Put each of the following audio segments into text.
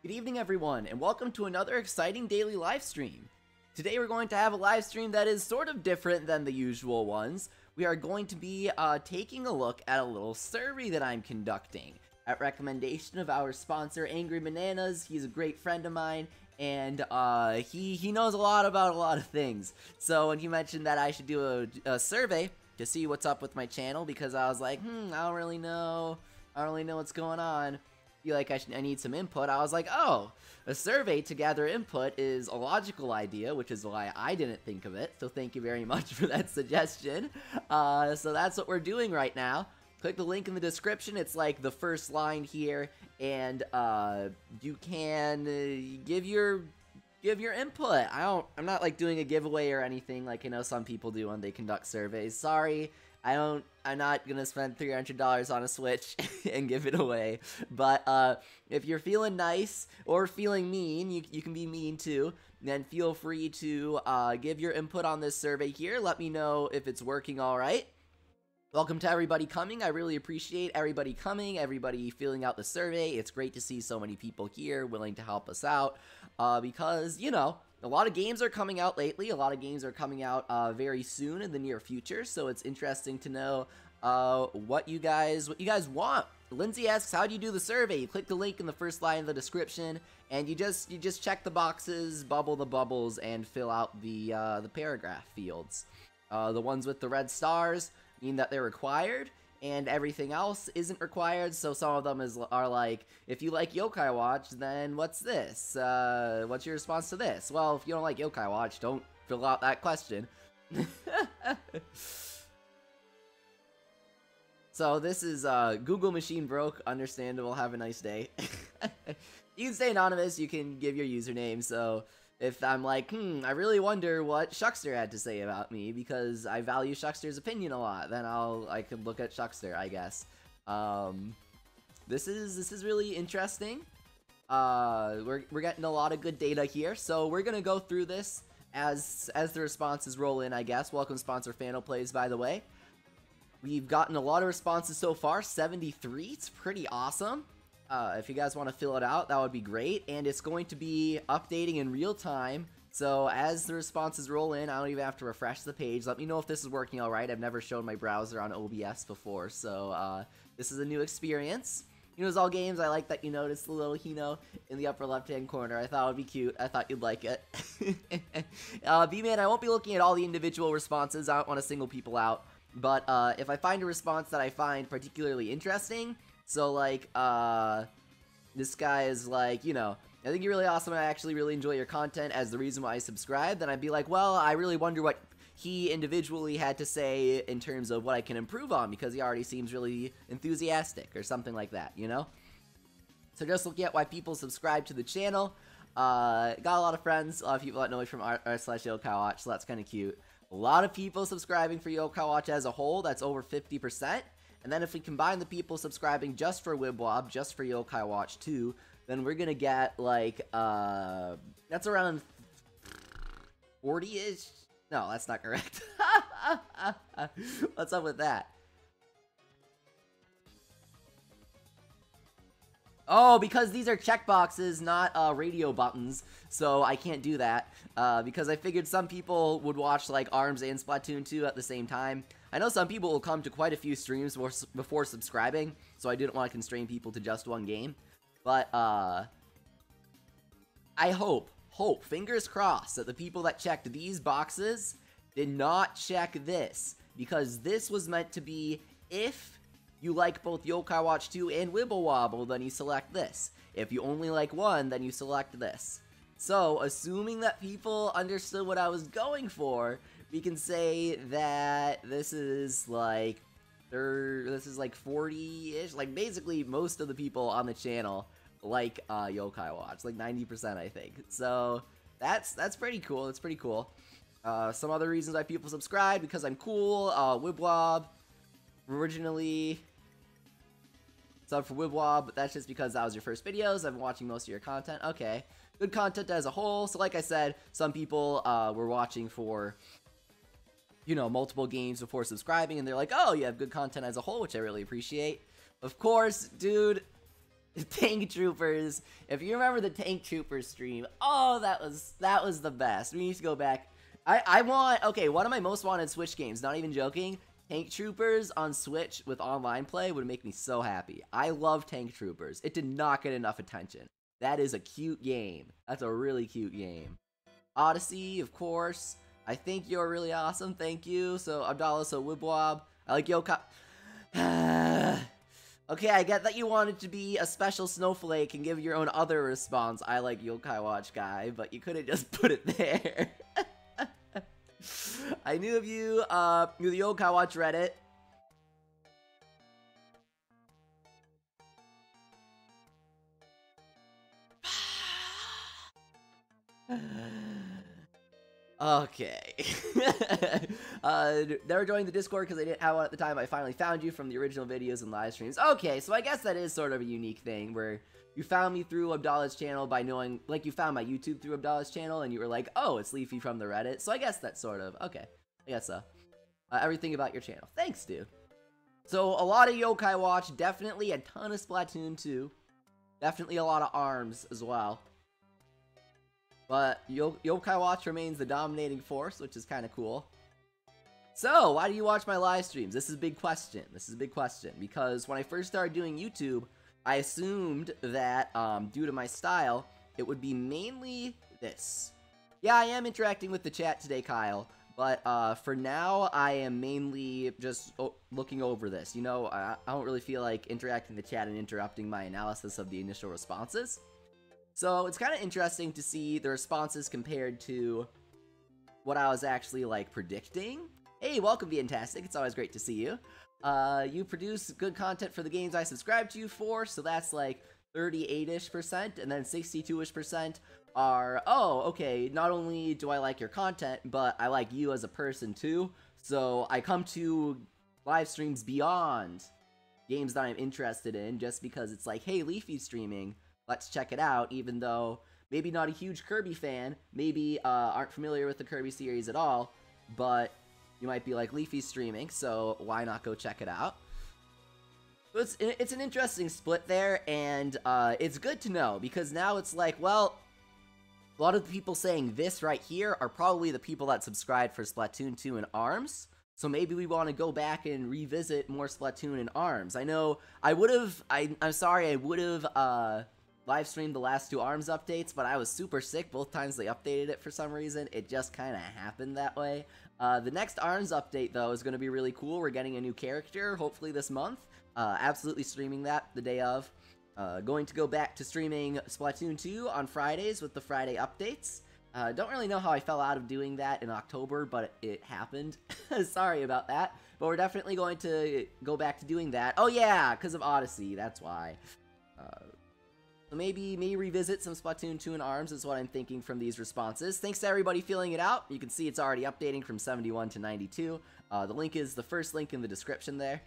Good evening everyone, and welcome to another exciting daily live stream. Today we're going to have a live stream that is sort of different than the usual ones. We are going to be taking a look at a little survey that I'm conducting at recommendation of our sponsor Angry Bananas. He's a great friend of mine, and he knows a lot about a lot of things. So when he mentioned that I should do a survey to see what's up with my channel, because I was like, I don't really know what's going on. Feel like I need some input. I was like, oh, a survey to gather input is a logical idea, which is why I didn't think of it. So thank you very much for that suggestion. So that's what we're doing right now. Click the link in the description. It's like the first line here, and you can give your input. I'm not like doing a giveaway or anything like I know some people do when they conduct surveys. Sorry. I'm not gonna spend $300 on a Switch and give it away, but if you're feeling nice or feeling mean, you can be mean too, then feel free to give your input on this survey here. Let me know if it's working alright. Welcome to everybody coming. I really appreciate everybody coming, everybody filling out the survey. It's great to see so many people here willing to help us out, because, you know, a lot of games are coming out lately. A lot of games are coming out very soon in the near future, so it's interesting to know what you guys want. Lindsay asks, how do you do the survey? You click the link in the first line of the description, and you just check the boxes, bubble the bubbles, and fill out the paragraph fields. The ones with the red stars mean that they're required, and everything else isn't required. So some of them are like, if you like Yokai Watch, then what's this? What's your response to this? Well, if you don't like Yokai Watch, don't fill out that question. So this is Google machine broke, understandable, have a nice day. You can stay anonymous, you can give your username. So if I'm like, I really wonder what Shuckster had to say about me because I value Shuckster's opinion a lot, then I could look at Shuckster, I guess. This is really interesting. We're getting a lot of good data here, so we're gonna go through this as the responses roll in, I guess. Welcome sponsor Fanoplays, by the way. We've gotten a lot of responses so far, 73. It's pretty awesome. If you guys want to fill it out, that would be great, and it's going to be updating in real time, so as the responses roll in, I don't even have to refresh the page. Let me know if this is working alright. I've never shown my browser on OBS before, so this is a new experience. All games, I like that you noticed the little Hino in the upper left-hand corner. I thought it would be cute. I thought you'd like it. B-Man, I won't be looking at all the individual responses. I don't want to single people out, but if I find a response that I find particularly interesting, so, like, this guy is like, I think you're really awesome and I actually really enjoy your content as the reason why I subscribed, then I'd be like, well, I really wonder what he individually had to say in terms of what I can improve on, because he already seems really enthusiastic or something like that, So just looking at why people subscribe to the channel, got a lot of friends, a lot of people that know me from r/Yokai Watch, so that's kind of cute. A lot of people subscribing for Yokai Watch as a whole, that's over 50%. And then if we combine the people subscribing just for Wibwob, just for Yokai Watch 2, then we're gonna get, like, that's around 40-ish? No, that's not correct. What's up with that? Oh, because these are checkboxes, not radio buttons, so I can't do that, because I figured some people would watch, like, ARMS and Splatoon 2 at the same time. I know some people will come to quite a few streams before subscribing, so I didn't want to constrain people to just one game. But, I hope, fingers crossed, that the people that checked these boxes did not check this, because this was meant to be, if you like both Yokai Watch 2 and Wibble Wobble, then you select this. If you only like one, then you select this. So, assuming that people understood what I was going for, we can say that this is like 40-ish, like basically most of the people on the channel like Yokai Watch, like 90% I think. So that's pretty cool. It's pretty cool. Some other reasons why people subscribe, because I'm cool. Wibwob originally sub for Wibwob, but that's just because that was your first videos. I've been watching most of your content. Okay, good content as a whole. So like I said, some people were watching for multiple games before subscribing, and they're like, oh, you have good content as a whole, which I really appreciate. Of course, dude, Tank Troopers. If you remember the Tank Troopers stream, oh, that was the best. We need to go back. I want, okay, one of my most wanted Switch games, not even joking, Tank Troopers on Switch with online play would make me so happy. I love Tank Troopers. It did not get enough attention. That is a cute game. That's a really cute game. Odyssey, of course. I think you're really awesome. Thank you. So, Abdallah, so Wibwab. I like Yokai. Okay, I get that you wanted to be a special snowflake and give your own other response. I like Yokai Watch guy, but you couldn't just put it there. I knew of you, knew the Yokai Watch Reddit. Okay. Never joined the Discord because I didn't have one at the time. I finally found you from the original videos and live streams. Okay, so I guess that is sort of a unique thing where you found me through Abdallah's channel by knowing, like, you found my YouTube through Abdallah's channel and you were like, oh, it's Leafy from the Reddit. So I guess that's sort of, okay. I guess so. Everything about your channel. Thanks, dude. So a lot of Yokai Watch, definitely a ton of Splatoon 2. Definitely a lot of ARMS as well. But Yokai Watch remains the dominating force, which is kind of cool. So, why do you watch my live streams? This is a big question. This is a big question. Because when I first started doing YouTube, I assumed that, due to my style, it would be mainly this. Yeah, I am interacting with the chat today, Kyle. But, for now, I am mainly just looking over this. You know, I don't really feel like interacting with the chat and interrupting my analysis of the initial responses. So, it's kind of interesting to see the responses compared to what I was actually, like, predicting. Hey, welcome, Fantastic. It's always great to see you. You produce good content for the games I subscribe to you for, so that's, like, 38-ish%, and then 62-ish% are, oh, okay, not only do I like your content, but I like you as a person, too. So, I come to live streams beyond games that I'm interested in, just because it's like, hey, Leafy's streaming. Let's check it out, even though maybe not a huge Kirby fan, maybe aren't familiar with the Kirby series at all, but you might be like, Leafy's streaming, so why not go check it out? It's an interesting split there, and it's good to know, because now it's like, well, a lot of the people saying this right here are probably the people that subscribed for Splatoon 2 and ARMS, so maybe we want to go back and revisit more Splatoon and ARMS. I know I would have, I'm sorry, I would have, live streamed the last 2 ARMS updates, but I was super sick both times they updated it for some reason. It just kind of happened that way. The next ARMS update, though, is going to be really cool. We're getting a new character, hopefully this month. Absolutely streaming that the day of. Going to go back to streaming Splatoon 2 on Fridays with the Friday updates. Don't really know how I fell out of doing that in October, but it happened. Sorry about that. But we're definitely going to go back to doing that. Oh yeah, because of Odyssey, that's why. So maybe revisit some Splatoon 2 and ARMS is what I'm thinking from these responses. Thanks to everybody filling it out. You can see it's already updating from 71 to 92. The link is the first link in the description there.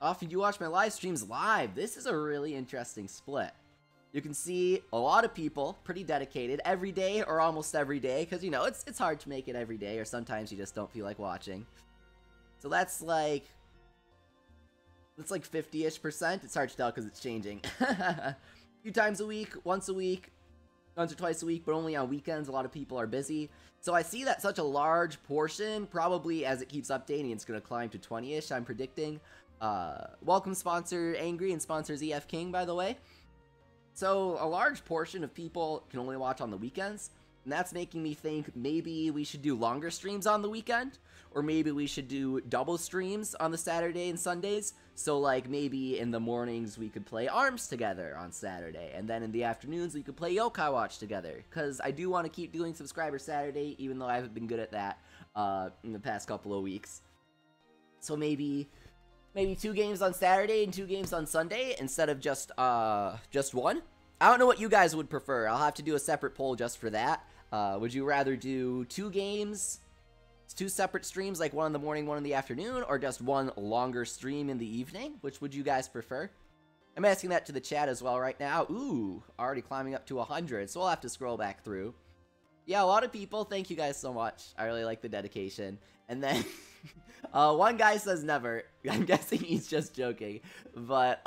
Often you watch my live streams live. This is a really interesting split. You can see a lot of people, pretty dedicated, every day or almost every day, because, you know, it's hard to make it every day, or sometimes you just don't feel like watching. So that's like... It's like 50-ish%. It's hard to tell because it's changing. A few times a week, once or twice a week, but only on weekends. A lot of people are busy. So I see that such a large portion, probably as it keeps updating, it's going to climb to 20-ish, I'm predicting. Welcome sponsor Angry and sponsors EF King, by the way. So a large portion of people can only watch on the weekends. And that's making me think maybe we should do longer streams on the weekend, or maybe we should do double streams on the Saturday and Sundays. So like maybe in the mornings we could play ARMS together on Saturday, and then in the afternoons we could play Yokai Watch together. Because I do want to keep doing Subscriber Saturday, even though I haven't been good at that in the past couple of weeks. So maybe 2 games on Saturday and 2 games on Sunday instead of just one. I don't know what you guys would prefer. I'll have to do a separate poll just for that. Would you rather do 2 games, 2 separate streams, like one in the morning, one in the afternoon, or just one longer stream in the evening? Which would you guys prefer? I'm asking that to the chat as well right now. Ooh, already climbing up to 100, so we'll have to scroll back through. Yeah, a lot of people. Thank you guys so much. I really like the dedication. And then one guy says never. I'm guessing he's just joking. But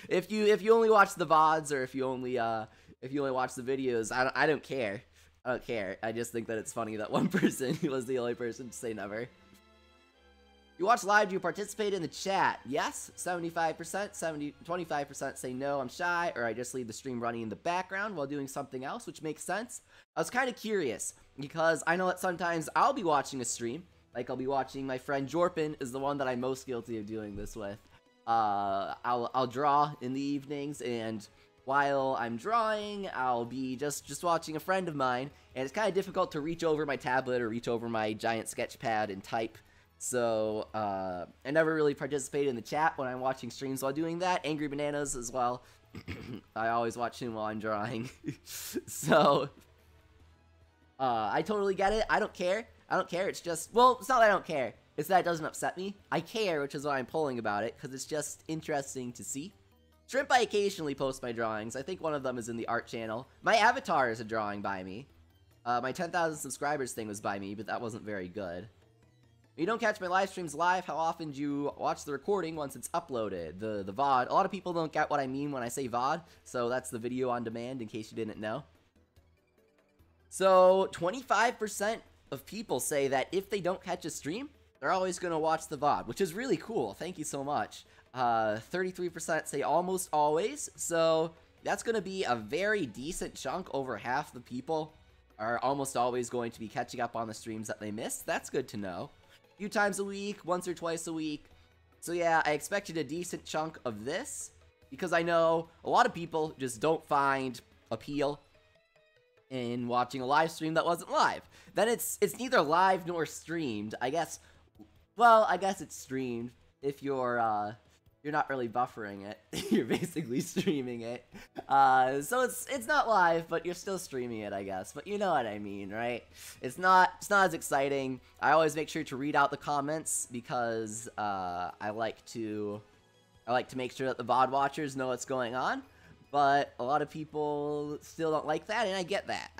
if you only watch the VODs or if you only watch the videos, I don't care. I don't care. I just think that it's funny that one person was the only person to say never. You watch live, do you participate in the chat? Yes, 75%, 25% say no, I'm shy, or I just leave the stream running in the background while doing something else, which makes sense. I was kind of curious, because I know that sometimes I'll be watching a stream, like I'll be watching my friend Jorpin is the one that I'm most guilty of doing this with. I'll draw in the evenings, and while I'm drawing, I'll be just watching a friend of mine, and it's kind of difficult to reach over my tablet or reach over my giant sketch pad and type. So, I never really participate in the chat when I'm watching streams while doing that. Angry Bananas as well. I always watch him while I'm drawing. So, I totally get it. I don't care. I don't care. It's just, well, it's not that I don't care. It's that it doesn't upset me. I care, which is why I'm pulling about it, because it's just interesting to see. Shrimp, I occasionally post my drawings. I think one of them is in the art channel. My avatar is a drawing by me. My 10,000 subscribers thing was by me, but that wasn't very good. You don't catch my live streams live, how often do you watch the recording once it's uploaded? The VOD. A lot of people don't get what I mean when I say VOD, so that's the video on demand in case you didn't know. So 25% of people say that if they don't catch a stream, they're always going to watch the VOD, which is really cool. Thank you so much. 33% say almost always, so that's going to be a very decent chunk. Over half the people are almost always going to be catching up on the streams that they missed. That's good to know. Few times a week, once or twice a week. So yeah, I expected a decent chunk of this, because I know a lot of people just don't find appeal in watching a live stream that wasn't live. Then it's neither live nor streamed. I guess, well, I guess it's streamed if you're not really buffering it. You're basically streaming it. So it's not live, but you're still streaming it, I guess. But you know what I mean, right? It's not as exciting. I always make sure to read out the comments because I like to make sure that the VOD watchers know what's going on. But a lot of people still don't like that, and I get that.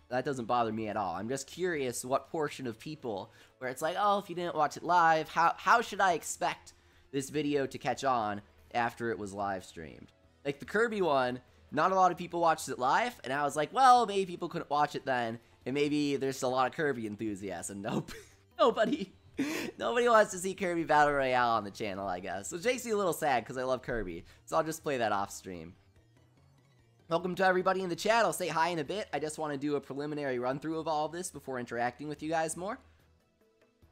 That doesn't bother me at all. I'm just curious what portion of people where it's like, oh, if you didn't watch it live, how should I expect this video to catch on after it was live streamed? Like the Kirby one, not a lot of people watched it live, and I was like, well, maybe people couldn't watch it then, and maybe there's a lot of Kirby enthusiasm. Nope. Nobody wants to see Kirby Battle Royale on the channel, I guess, which makes me a little sad because I love Kirby, so I'll just play that off stream. Welcome to everybody in the chat. I'll say hi in a bit. I just want to do a preliminary run through of all of this before interacting with you guys more.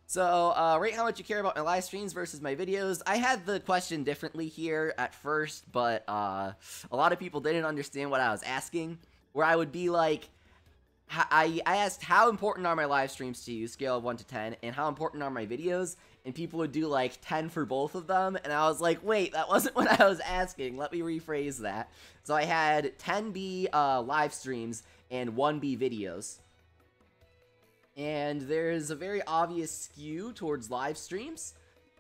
So, rate how much you care about my live streams versus my videos. I had the question differently here at first, but a lot of people didn't understand what I was asking. Where I would be like, I asked how important are my live streams to you, scale of 1 to 10, and how important are my videos, and people would do like 10 for both of them, and I was like, wait, that wasn't what I was asking. Let me rephrase that. So I had 10 be live streams and 1 be videos. And there's a very obvious skew towards live streams,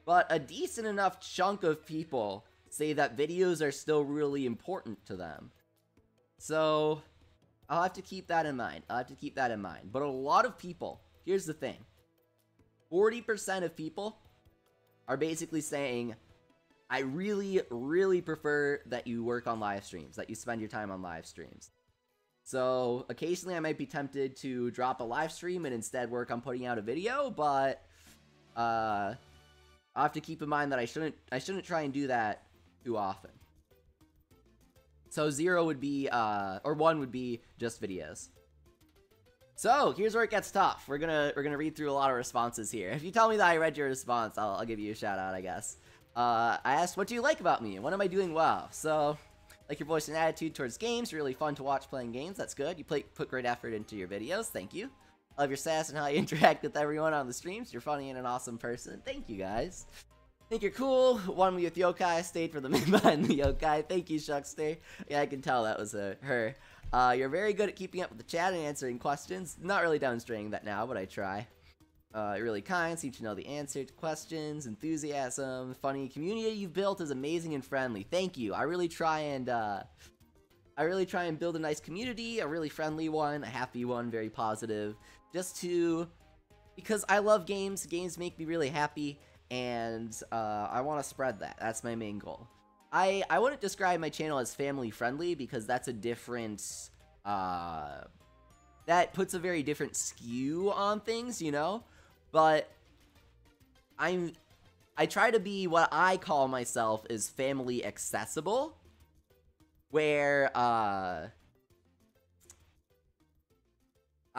but a decent enough chunk of people say that videos are still really important to them. So I'll have to keep that in mind. But a lot of people, here's the thing, 40% of people are basically saying, I really, really prefer that you work on live streams, that you spend your time on live streams. So occasionally I might be tempted to drop a live stream and instead work on putting out a video, but I'll have to keep in mind that I shouldn't try and do that too often. So 0 would be or 1 would be just videos. So here's where it gets tough. We're gonna read through a lot of responses here. If you tell me that I read your response, I'll give you a shout out, I guess. I asked, what do you like about me? When am I doing well? So, like your voice and attitude towards games, really fun to watch playing games, that's good. You put great effort into your videos, thank you. Love your sass and how you interact with everyone on the streams. You're funny and an awesome person. Thank you, guys. Think you're cool. Won me with Yokai. Stayed for the mid behind the Yokai. Thank you, Shuckster. Yeah, I can tell that was her. You're very good at keeping up with the chat and answering questions. Not really demonstrating that now, but I try. You're really kind, seem to know the answer to questions, enthusiasm, funny. Community you've built is amazing and friendly. Thank you. I really try and I really try and build a nice community, a really friendly one, a happy one, very positive, because I love games. Games make me really happy, and I want to spread that. That's my main goal. I wouldn't describe my channel as family friendly because that's a different, that puts a very different skew on things, you know? But I try to be what I call myself is family accessible, where I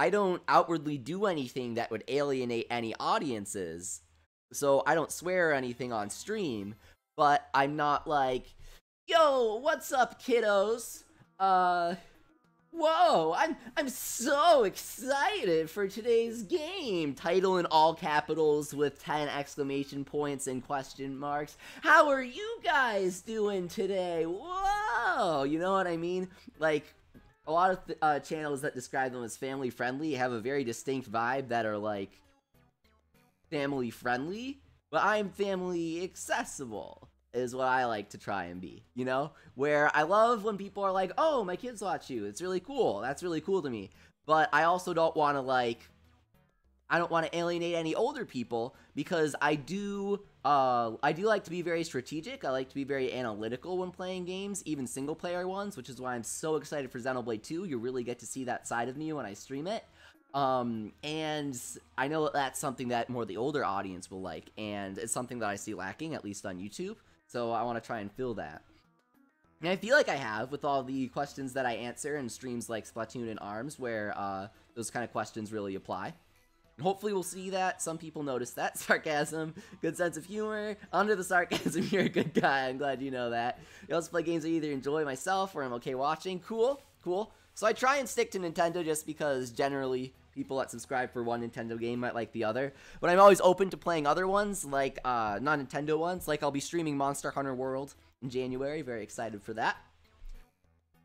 don't outwardly do anything that would alienate any audiences, so I don't swear or anything on stream, but I'm not like, yo, what's up, kiddos? Whoa, I'm so excited for today's game. Title in all capitals with 10 exclamation points and question marks. How are you guys doing today? Whoa, you know what I mean? Like, a lot of channels that describe them as family friendly have a very distinct vibe that are like family friendly, but I'm family accessible is what I like to try and be, you know? Where I love when people are like, oh, my kids watch you. It's really cool. That's really cool to me. But I also don't want to like, I don't want to alienate any older people because I do like to be very strategic. I like to be very analytical when playing games, even single player ones, which is why I'm so excited for Xenoblade 2. You really get to see that side of me when I stream it. And I know that that's something that more the older audience will like, and it's something that I see lacking, at least on YouTube. So I want to try and fill that. And I feel like I have with all the questions that I answer in streams like Splatoon and ARMS, where those kind of questions really apply. And hopefully we'll see that. Some people notice that. Sarcasm, good sense of humor. Under the sarcasm, you're a good guy. I'm glad you know that. You also play games I either enjoy myself or I'm okay watching. Cool, cool. So I try and stick to Nintendo just because generally people that subscribe for one Nintendo game might like the other. But I'm always open to playing other ones, like non-Nintendo ones. Like I'll be streaming Monster Hunter World in January. Very excited for that.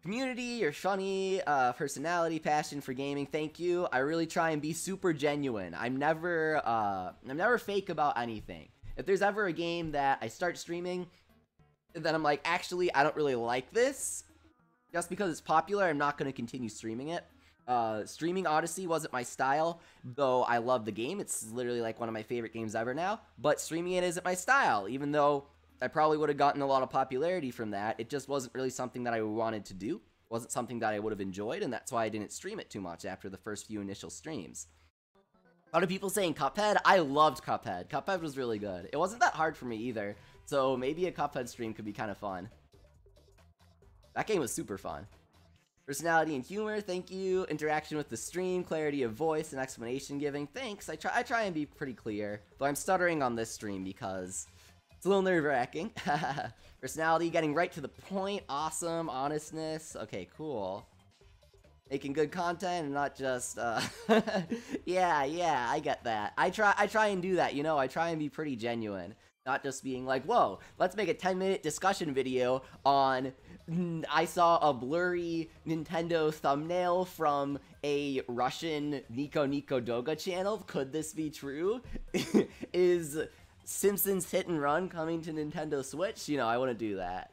Community, you're funny, personality, passion for gaming. Thank you. I really try and be super genuine. I'm never fake about anything. If there's ever a game that I start streaming, then I'm like, actually, I don't really like this. Just because it's popular, I'm not going to continue streaming it. Streaming Odyssey wasn't my style, though I love the game. It's literally like one of my favorite games ever now. But streaming it isn't my style, even though I probably would have gotten a lot of popularity from that. It just wasn't really something that I wanted to do. It wasn't something that I would have enjoyed, and that's why I didn't stream it too much after the first few initial streams. A lot of people saying Cuphead. I loved Cuphead. Cuphead was really good. It wasn't that hard for me either, so maybe a Cuphead stream could be kind of fun. That game was super fun. Personality and humor, thank you. Interaction with the stream, clarity of voice, and explanation giving, thanks. I try and be pretty clear, though I'm stuttering on this stream because it's a little nerve-wracking. Personality, getting right to the point, awesome. Honestness, okay, cool. Making good content and not just, yeah, I get that. I try and do that, you know, I try and be pretty genuine. Not just being like, whoa, let's make a 10-minute discussion video on, I saw a blurry Nintendo thumbnail from a Russian Nico Doga channel. Could this be true? Is Simpsons Hit and Run coming to Nintendo Switch? You know, I want to do that.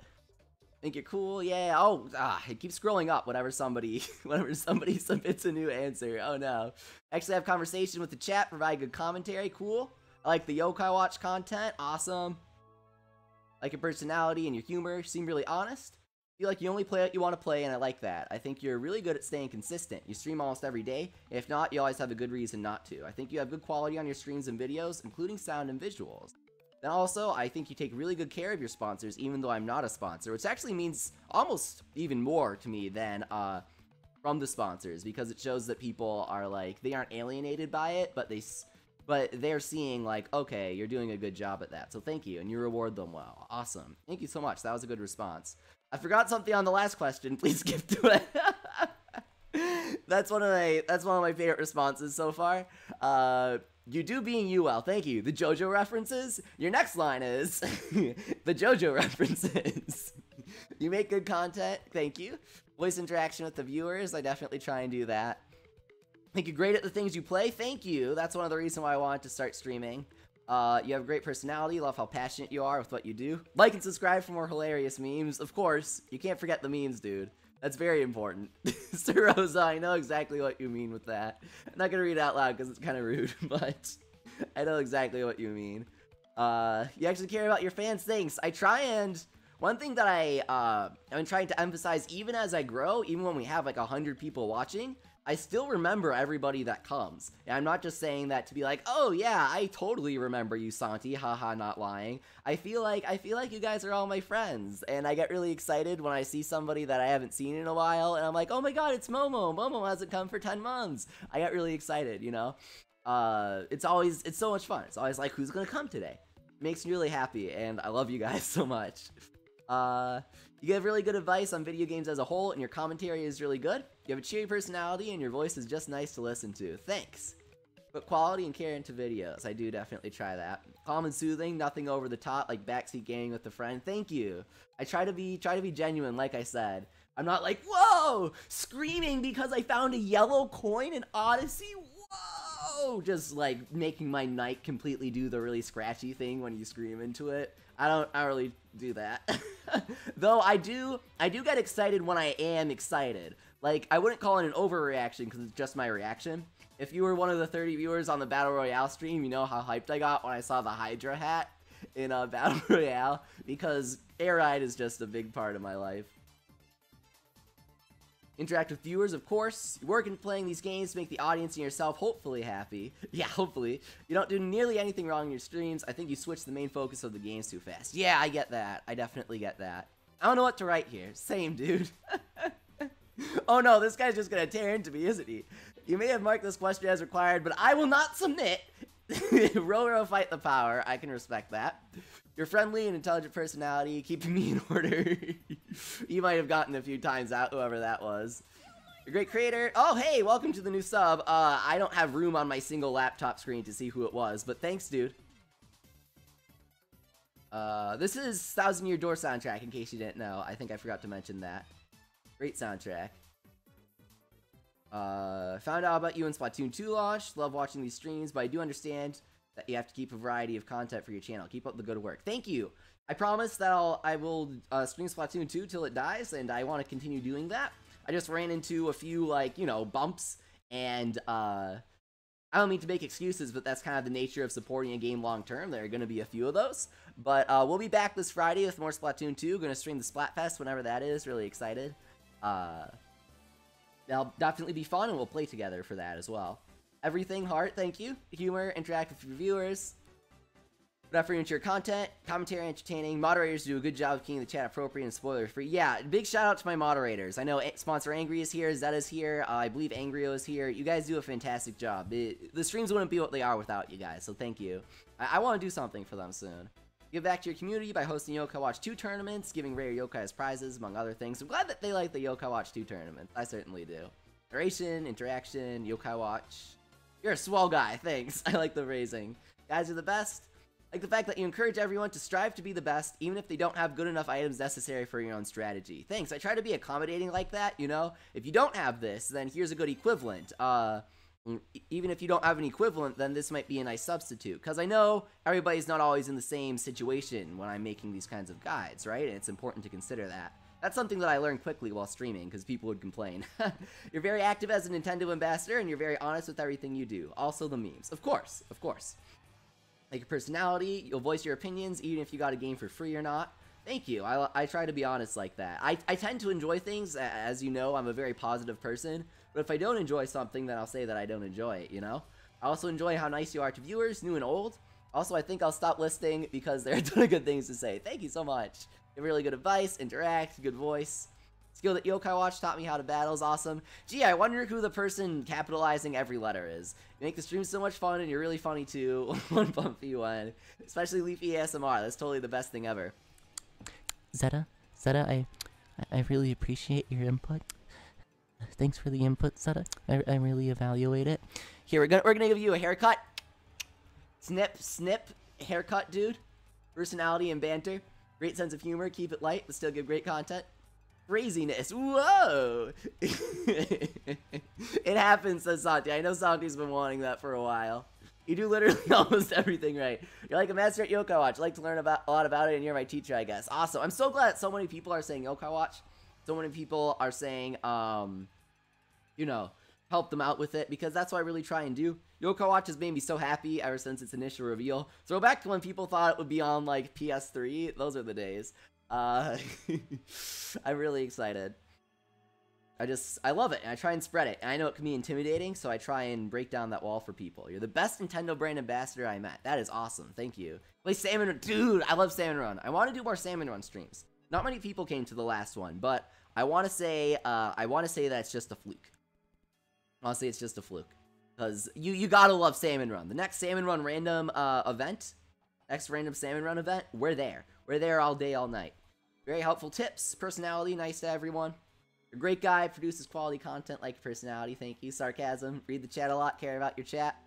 Think you're cool? Yeah. Oh, it keeps scrolling up whenever somebody submits a new answer. Oh no. Actually have conversation with the chat, provide good commentary. Cool. I like the Yokai Watch content. Awesome. Like your personality and your humor. Seem really honest. Feel like you only play what you want to play, and I like that. I think you're really good at staying consistent. You stream almost every day. If not, you always have a good reason not to. I think you have good quality on your streams and videos, including sound and visuals. Then also, I think you take really good care of your sponsors, even though I'm not a sponsor, which actually means almost even more to me than from the sponsors, because it shows that people are like, they aren't alienated by it, but they're seeing like, okay, you're doing a good job at that, so thank you, and you reward them well. Awesome. Thank you so much. That was a good response. I forgot something on the last question. Please skip to it. That's one of my favorite responses so far. You do being you well. Thank you. The JoJo references. Your next line is the JoJo references. You make good content. Thank you. Voice interaction with the viewers. I definitely try and do that. I think you're great at the things you play. Thank you. That's one of the reasons why I wanted to start streaming. You have a great personality. Love how passionate you are with what you do. Like and subscribe for more hilarious memes. Of course, you can't forget the memes, dude. That's very important. Sir Rosa, I know exactly what you mean with that. I'm not gonna read it out loud because it's kind of rude, but I know exactly what you mean. You actually care about your fans. Thanks. I try, and one thing that I'm trying to emphasize, even as I grow, even when we have like 100 people watching, I still remember everybody that comes. And I'm not just saying that to be like, oh yeah, I totally remember you, Santi, haha, not lying. I feel like you guys are all my friends, and I get really excited when I see somebody that I haven't seen in a while, and I'm like, oh my god, it's Momo. Momo hasn't come for 10 months. I get really excited, you know? It's so much fun. It's always like, who's gonna come today? It makes me really happy, and I love you guys so much. You give really good advice on video games as a whole, and your commentary is really good. You have a cheery personality, and your voice is just nice to listen to. Thanks. Put quality and care into videos. I do definitely try that. Calm and soothing, nothing over the top, like backseat gaming with a friend. Thank you. I try to be genuine, like I said. I'm not like, whoa, screaming because I found a yellow coin in Odyssey. Whoa, just like making my night completely do the really scratchy thing when you scream into it. I don't really do that. Though I do get excited when I am excited. Like, I wouldn't call it an overreaction because it's just my reaction. If you were one of the 30 viewers on the Battle Royale stream, you know how hyped I got when I saw the Hydra hat in Battle Royale, because air ride is just a big part of my life. Interact with viewers, of course. You work in playing these games to make the audience and yourself hopefully happy. Yeah, hopefully. You don't do nearly anything wrong in your streams. I think you switch the main focus of the games too fast. Yeah, I get that. I definitely get that. I don't know what to write here. Same, dude. Oh no, this guy's just gonna tear into me, isn't he? You may have marked this question as required, but I will not submit. Row fight the power. I can respect that. You're friendly and intelligent personality, keeping me in order. You might have gotten a few times out, whoever that was. You're a great creator. Oh, hey, welcome to the new sub. I don't have room on my single laptop screen to see who it was, but thanks, dude. This is 1,000 Year Door soundtrack, in case you didn't know. I think I forgot to mention that. Great soundtrack. Found out about you in Splatoon 2 launch. Love watching these streams, but I do understand that you have to keep a variety of content for your channel. Keep up the good work. Thank you. I promise that I will stream Splatoon 2 till it dies, and I want to continue doing that. I just ran into a few, like, you know, bumps, and I don't mean to make excuses, but that's kind of the nature of supporting a game long term. There are going to be a few of those, but we'll be back this Friday with more Splatoon 2. Going to stream the Splatfest whenever that is. Really excited. That'll definitely be fun, and we'll play together for that as well. Everything heart, thank you. Humor, interact with your viewers. Put effort into your content. Commentary entertaining. Moderators do a good job of keeping the chat appropriate and spoiler free. Yeah, big shout out to my moderators. I know sponsor Angry is here, Zeta's here, I believe Angrio is here. You guys do a fantastic job. The streams wouldn't be what they are without you guys, so thank you. I want to do something for them soon. Give back to your community by hosting Yokai Watch 2 tournaments, giving rare yokai as prizes, among other things. I'm glad that they like the Yokai Watch 2 tournament. I certainly do. Narration, interaction, Yokai Watch. You're a swell guy, thanks. I like the raising. Guys are the best. Like the fact that you encourage everyone to strive to be the best, even if they don't have good enough items necessary for your own strategy. Thanks, I try to be accommodating like that, you know? If you don't have this, then here's a good equivalent. Even if you don't have an equivalent, then this might be a nice substitute. Because I know everybody's not always in the same situation when I'm making these kinds of guides, right? And it's important to consider that. That's something that I learned quickly while streaming, because people would complain. You're very active as a Nintendo ambassador, and you're very honest with everything you do. Also the memes. Of course, of course. Like your personality, you'll voice your opinions, even if you got a game for free or not. Thank you. I try to be honest like that. I tend to enjoy things. As you know, I'm a very positive person. But if I don't enjoy something, then I'll say that I don't enjoy it, you know? I also enjoy how nice you are to viewers, new and old. Also, I think I'll stop listing because there are a ton of good things to say. Thank you so much. You have really good advice, interact, good voice. Skill that Yokai Watch taught me how to battle is awesome. Gee, I wonder who the person capitalizing every letter is. You make the stream so much fun, and you're really funny too. One bumpy one. Especially Leafy ASMR. That's totally the best thing ever. Zeta, I really appreciate your input. Thanks for the input, Zeta. I really evaluate it. Here, we're gonna give you a haircut. Snip, haircut, dude. Personality and banter. Great sense of humor, keep it light, but still give great content. Craziness, whoa! It happens, says Santi. I know Santi's been wanting that for a while. You do literally almost everything right. You're like a master at Yokai Watch. I like to learn a lot about it, and you're my teacher, I guess. Awesome. I'm so glad so many people are saying Yokai Watch. So many people are saying, you know, help them out with it, because that's what I really try and do. Yokai Watch has made me so happy ever since its initial reveal. Throw back to when people thought it would be on, like, PS3. Those are the days. I'm really excited. I love it, and I try and spread it. And I know it can be intimidating, so I try and break down that wall for people. You're the best Nintendo brand ambassador I met. That is awesome. Thank you. Play Salmon Run. Dude, I love Salmon Run. I want to do more Salmon Run streams. Not many people came to the last one, but I want to say that it's just a fluke. Honestly, it's just a fluke. Because you gotta love Salmon Run. The next Salmon Run random event, next random Salmon Run event, we're there. We're there all day, all night. Very helpful tips, personality, nice to everyone. You're a great guy, produces quality content like your personality, thank you. Sarcasm, read the chat a lot, care about your chat.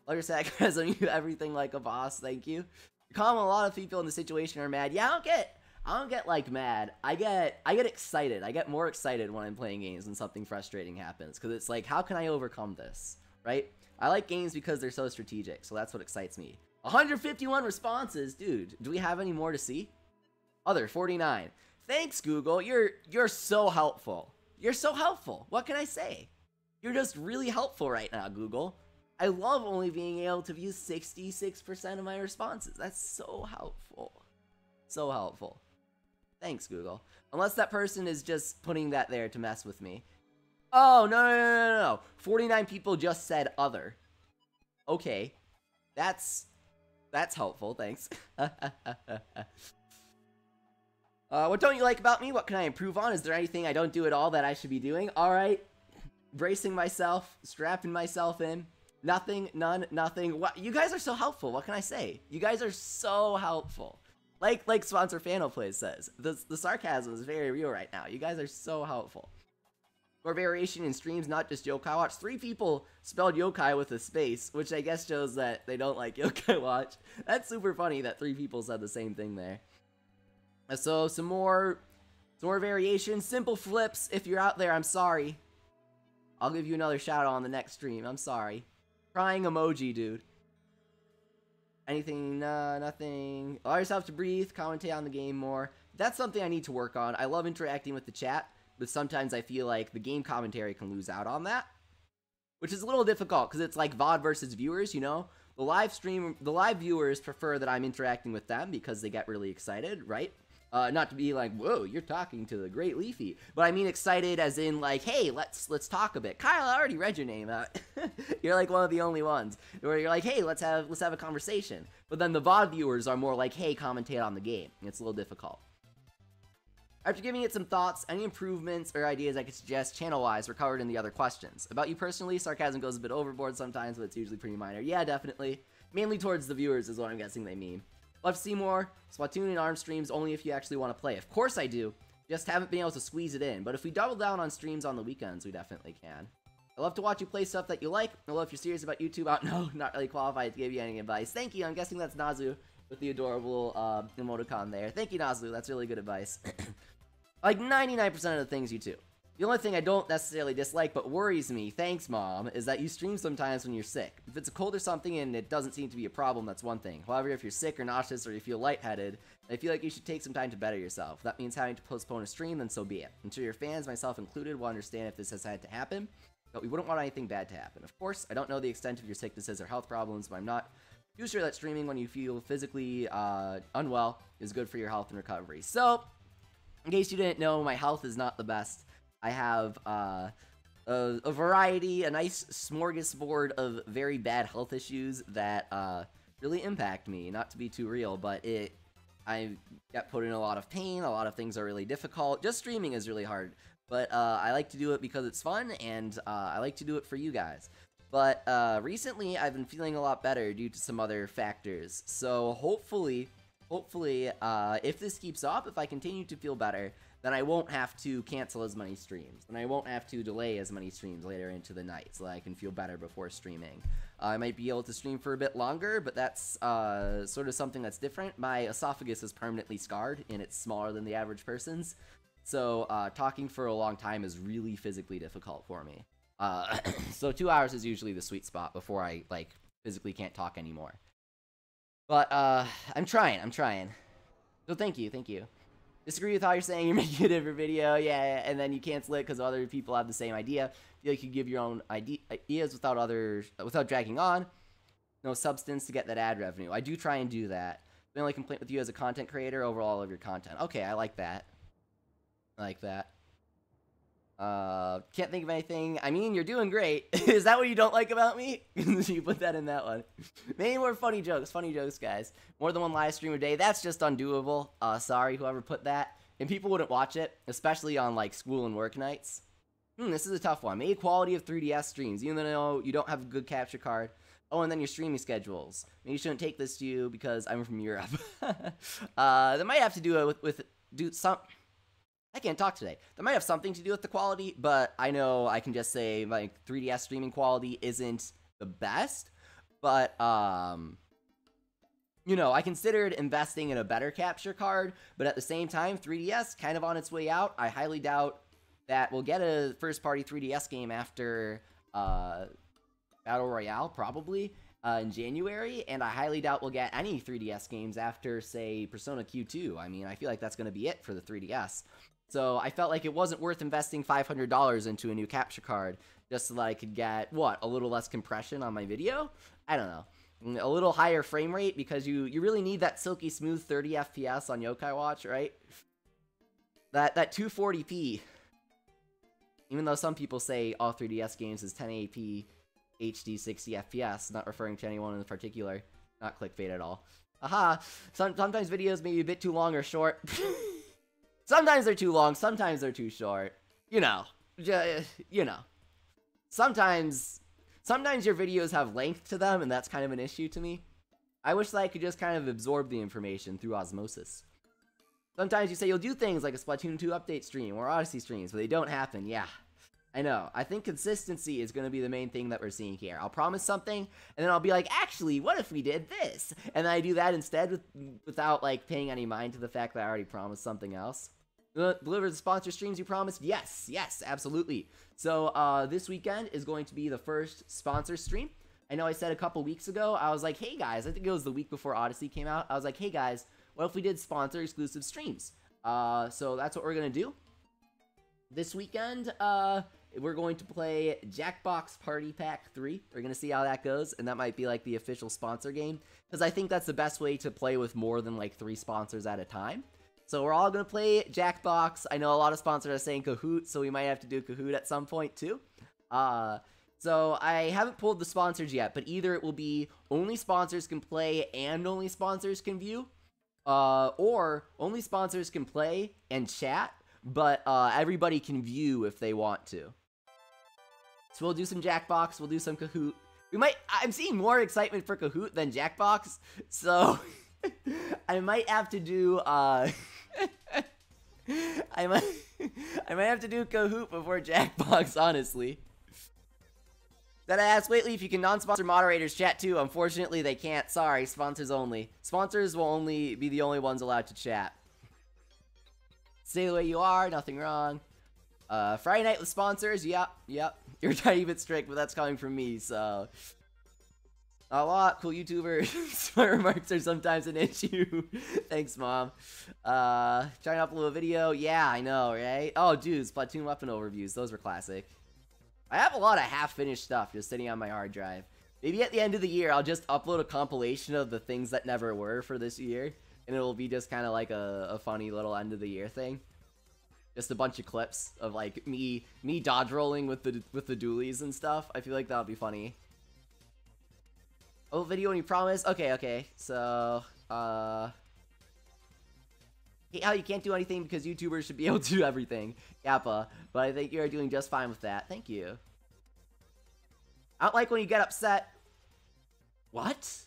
Love your sarcasm, you do everything like a boss, thank you. You're calm when a lot of people in the situation are mad. Yeah, I don't get like mad. I get excited. I get more excited when I'm playing games when something frustrating happens, because it's like, how can I overcome this, right? I like games because they're so strategic, so that's what excites me. 151 responses, dude. Do we have any more to see? Other 49. Thanks, Google. You're so helpful. You're so helpful. What can I say? You're just really helpful right now, Google. I love only being able to view 66% of my responses. That's so helpful. So helpful. Thanks, Google. Unless that person is just putting that there to mess with me. Oh, no. 49 people just said other. Okay. That's helpful, thanks. What don't you like about me? What can I improve on? Is there anything I don't do at all that I should be doing? Alright. Bracing myself, strapping myself in. Nothing, none, nothing. What? You guys are so helpful. What can I say? You guys are so helpful. Like Sponsor Fano Plays says. The sarcasm is very real right now. You guys are so helpful. More variation in streams, not just Yokai Watch. 3 people spelled yokai with a space, which I guess shows that they don't like Yokai Watch. That's super funny that 3 people said the same thing there. So some more variation. Simple flips. If you're out there, I'm sorry. I'll give you another shout out on the next stream. I'm sorry. Crying emoji, dude. Anything? Nothing. Allow yourself to breathe. Commentate on the game more. That's something I need to work on. I love interacting with the chat, but sometimes I feel like the game commentary can lose out on that, which is a little difficult because it's like VOD versus viewers, you know? The live viewers prefer that I'm interacting with them because they get really excited, right? Not to be like, whoa, you're talking to the great Leafy, but I mean excited as in like, hey, let's talk a bit. Kyle, I already read your name. You're like one of the only ones where you're like, hey, let's have a conversation. But then the VOD viewers are more like, hey, commentate on the game. It's a little difficult. After giving it some thoughts, any improvements or ideas I could suggest channel-wise were covered in the other questions. About you personally, sarcasm goes a bit overboard sometimes, but it's usually pretty minor. Yeah, definitely. Mainly towards the viewers is what I'm guessing they mean. Love to see more Splatoon and ARM streams only if you actually want to play. Of course I do. Just haven't been able to squeeze it in. But if we double down on streams on the weekends, we definitely can. I love to watch you play stuff that you like. I love if you're serious about YouTube. No, not really qualified to give you any advice. Thank you. I'm guessing that's Nazu with the adorable emoticon there. Thank you, Nazu. That's really good advice. Like 99% of the things you do. The only thing I don't necessarily dislike but worries me, thanks Mom, is that you stream sometimes when you're sick. If it's a cold or something and it doesn't seem to be a problem, that's one thing. However, if you're sick or nauseous or you feel lightheaded, I feel like you should take some time to better yourself. If that means having to postpone a stream, then so be it. I'm sure your fans, myself included, will understand if this has had to happen, but we wouldn't want anything bad to happen. Of course, I don't know the extent of your sicknesses or health problems, but I'm not too sure that streaming when you feel physically unwell is good for your health and recovery. So, in case you didn't know, my health is not the best. I have a variety, a nice smorgasbord of very bad health issues that really impact me. Not to be too real, but I get put in a lot of pain, a lot of things are really difficult. Just streaming is really hard, but I like to do it because it's fun, and I like to do it for you guys. But recently, I've been feeling a lot better due to some other factors. So hopefully, if this keeps up, if I continue to feel better, then I won't have to cancel as many streams, and I won't have to delay as many streams later into the night, so that I can feel better before streaming. I might be able to stream for a bit longer, but that's sort of something that's different. My esophagus is permanently scarred, and it's smaller than the average person's, so talking for a long time is really physically difficult for me. So 2 hours is usually the sweet spot before I, like, physically can't talk anymore. But, I'm trying. So thank you. Disagree with how you're saying you're making a different video, yeah, and then you cancel it because other people have the same idea. Feel like you give your own ideas without dragging on. No substance to get that ad revenue. I do try and do that. The only complaint with you as a content creator over all of your content. Okay, I like that. Can't think of anything. I mean, you're doing great. Is that what you don't like about me? You put that in that one. Maybe more funny jokes, guys. More than one live stream a day. That's just undoable. Sorry, whoever put that. And people wouldn't watch it, especially on, like, school and work nights. This is a tough one. Maybe quality of 3DS streams, even though you don't have a good capture card. Oh, and then your streaming schedules. Maybe you shouldn't take this to you because I'm from Europe. That might have to do with I can't talk today. That might have something to do with the quality, but I know I can just say, like, 3DS streaming quality isn't the best. But, you know, I considered investing in a better capture card, but at the same time, 3DS kind of on its way out. I highly doubt that we'll get a first-party 3DS game after Battle Royale, probably, in January, and I highly doubt we'll get any 3DS games after, say, Persona Q2. I mean, I feel like that's going to be it for the 3DS. So I felt like it wasn't worth investing $500 into a new capture card just so that I could get, what, a little less compression on my video? I don't know. A little higher frame rate because you really need that silky smooth 30 FPS on Yokai Watch, right? That 240p. Even though some people say all 3DS games is 1080p HD 60 FPS, not referring to anyone in particular. Not clickbait at all. Aha! Sometimes videos may be a bit too long or short. Sometimes they're too long, sometimes they're too short. You know. Sometimes your videos have length to them, and that's kind of an issue to me. I wish that I could just kind of absorb the information through osmosis. Sometimes you say you'll do things like a Splatoon 2 update stream or Odyssey streams, but they don't happen. Yeah, I know. I think consistency is going to be the main thing that we're seeing here. I'll promise something, and then I'll be like, actually, what if we did this? And then I do that instead without, like, paying any mind to the fact that I already promised something else. Deliver the sponsor streams you promised? Yes, absolutely. So, this weekend is going to be the first sponsor stream. I know I said a couple weeks ago, I was like, hey guys, I think it was the week before Odyssey came out. I was like, hey guys, what if we did sponsor exclusive streams? So that's what we're gonna do. This weekend, we're going to play Jackbox Party Pack 3. We're gonna see how that goes, and that might be like the official sponsor game, because I think that's the best way to play with more than like 3 sponsors at a time. So we're all gonna play Jackbox. I know a lot of sponsors are saying Kahoot, so we might have to do Kahoot at some point too. So I haven't pulled the sponsors yet, but either it will be only sponsors can play and only sponsors can view, or only sponsors can play and chat, but everybody can view if they want to. So we'll do some Jackbox, we'll do some Kahoot. I'm seeing more excitement for Kahoot than Jackbox, so I might have to do, I might have to do Kahoot before Jackbox, honestly. Then I asked lately if you can non-sponsor moderators chat too. Unfortunately, they can't. Sorry, sponsors only. Sponsors will only be the only ones allowed to chat. Stay the way you are, nothing wrong. Friday night with sponsors, yep. You're trying to keep it strict, but that's coming from me, so. A lot, cool YouTuber. Smart remarks are sometimes an issue. Thanks, Mom. Trying to upload a video. Yeah, I know, right? Oh, dude, Splatoon weapon overviews. Those were classic. I have a lot of half-finished stuff just sitting on my hard drive. Maybe at the end of the year, I'll just upload a compilation of the things that never were for this year. And it'll be just kind of like a funny little end-of-the-year thing. Just a bunch of clips of, like, me dodge rolling with the dualies and stuff. I feel like that'll be funny. Oh, video when you promise? Okay. So, hate how you can't do anything because YouTubers should be able to do everything. Yappa. But I think you're doing just fine with that. Thank you. I don't like when you get upset. What?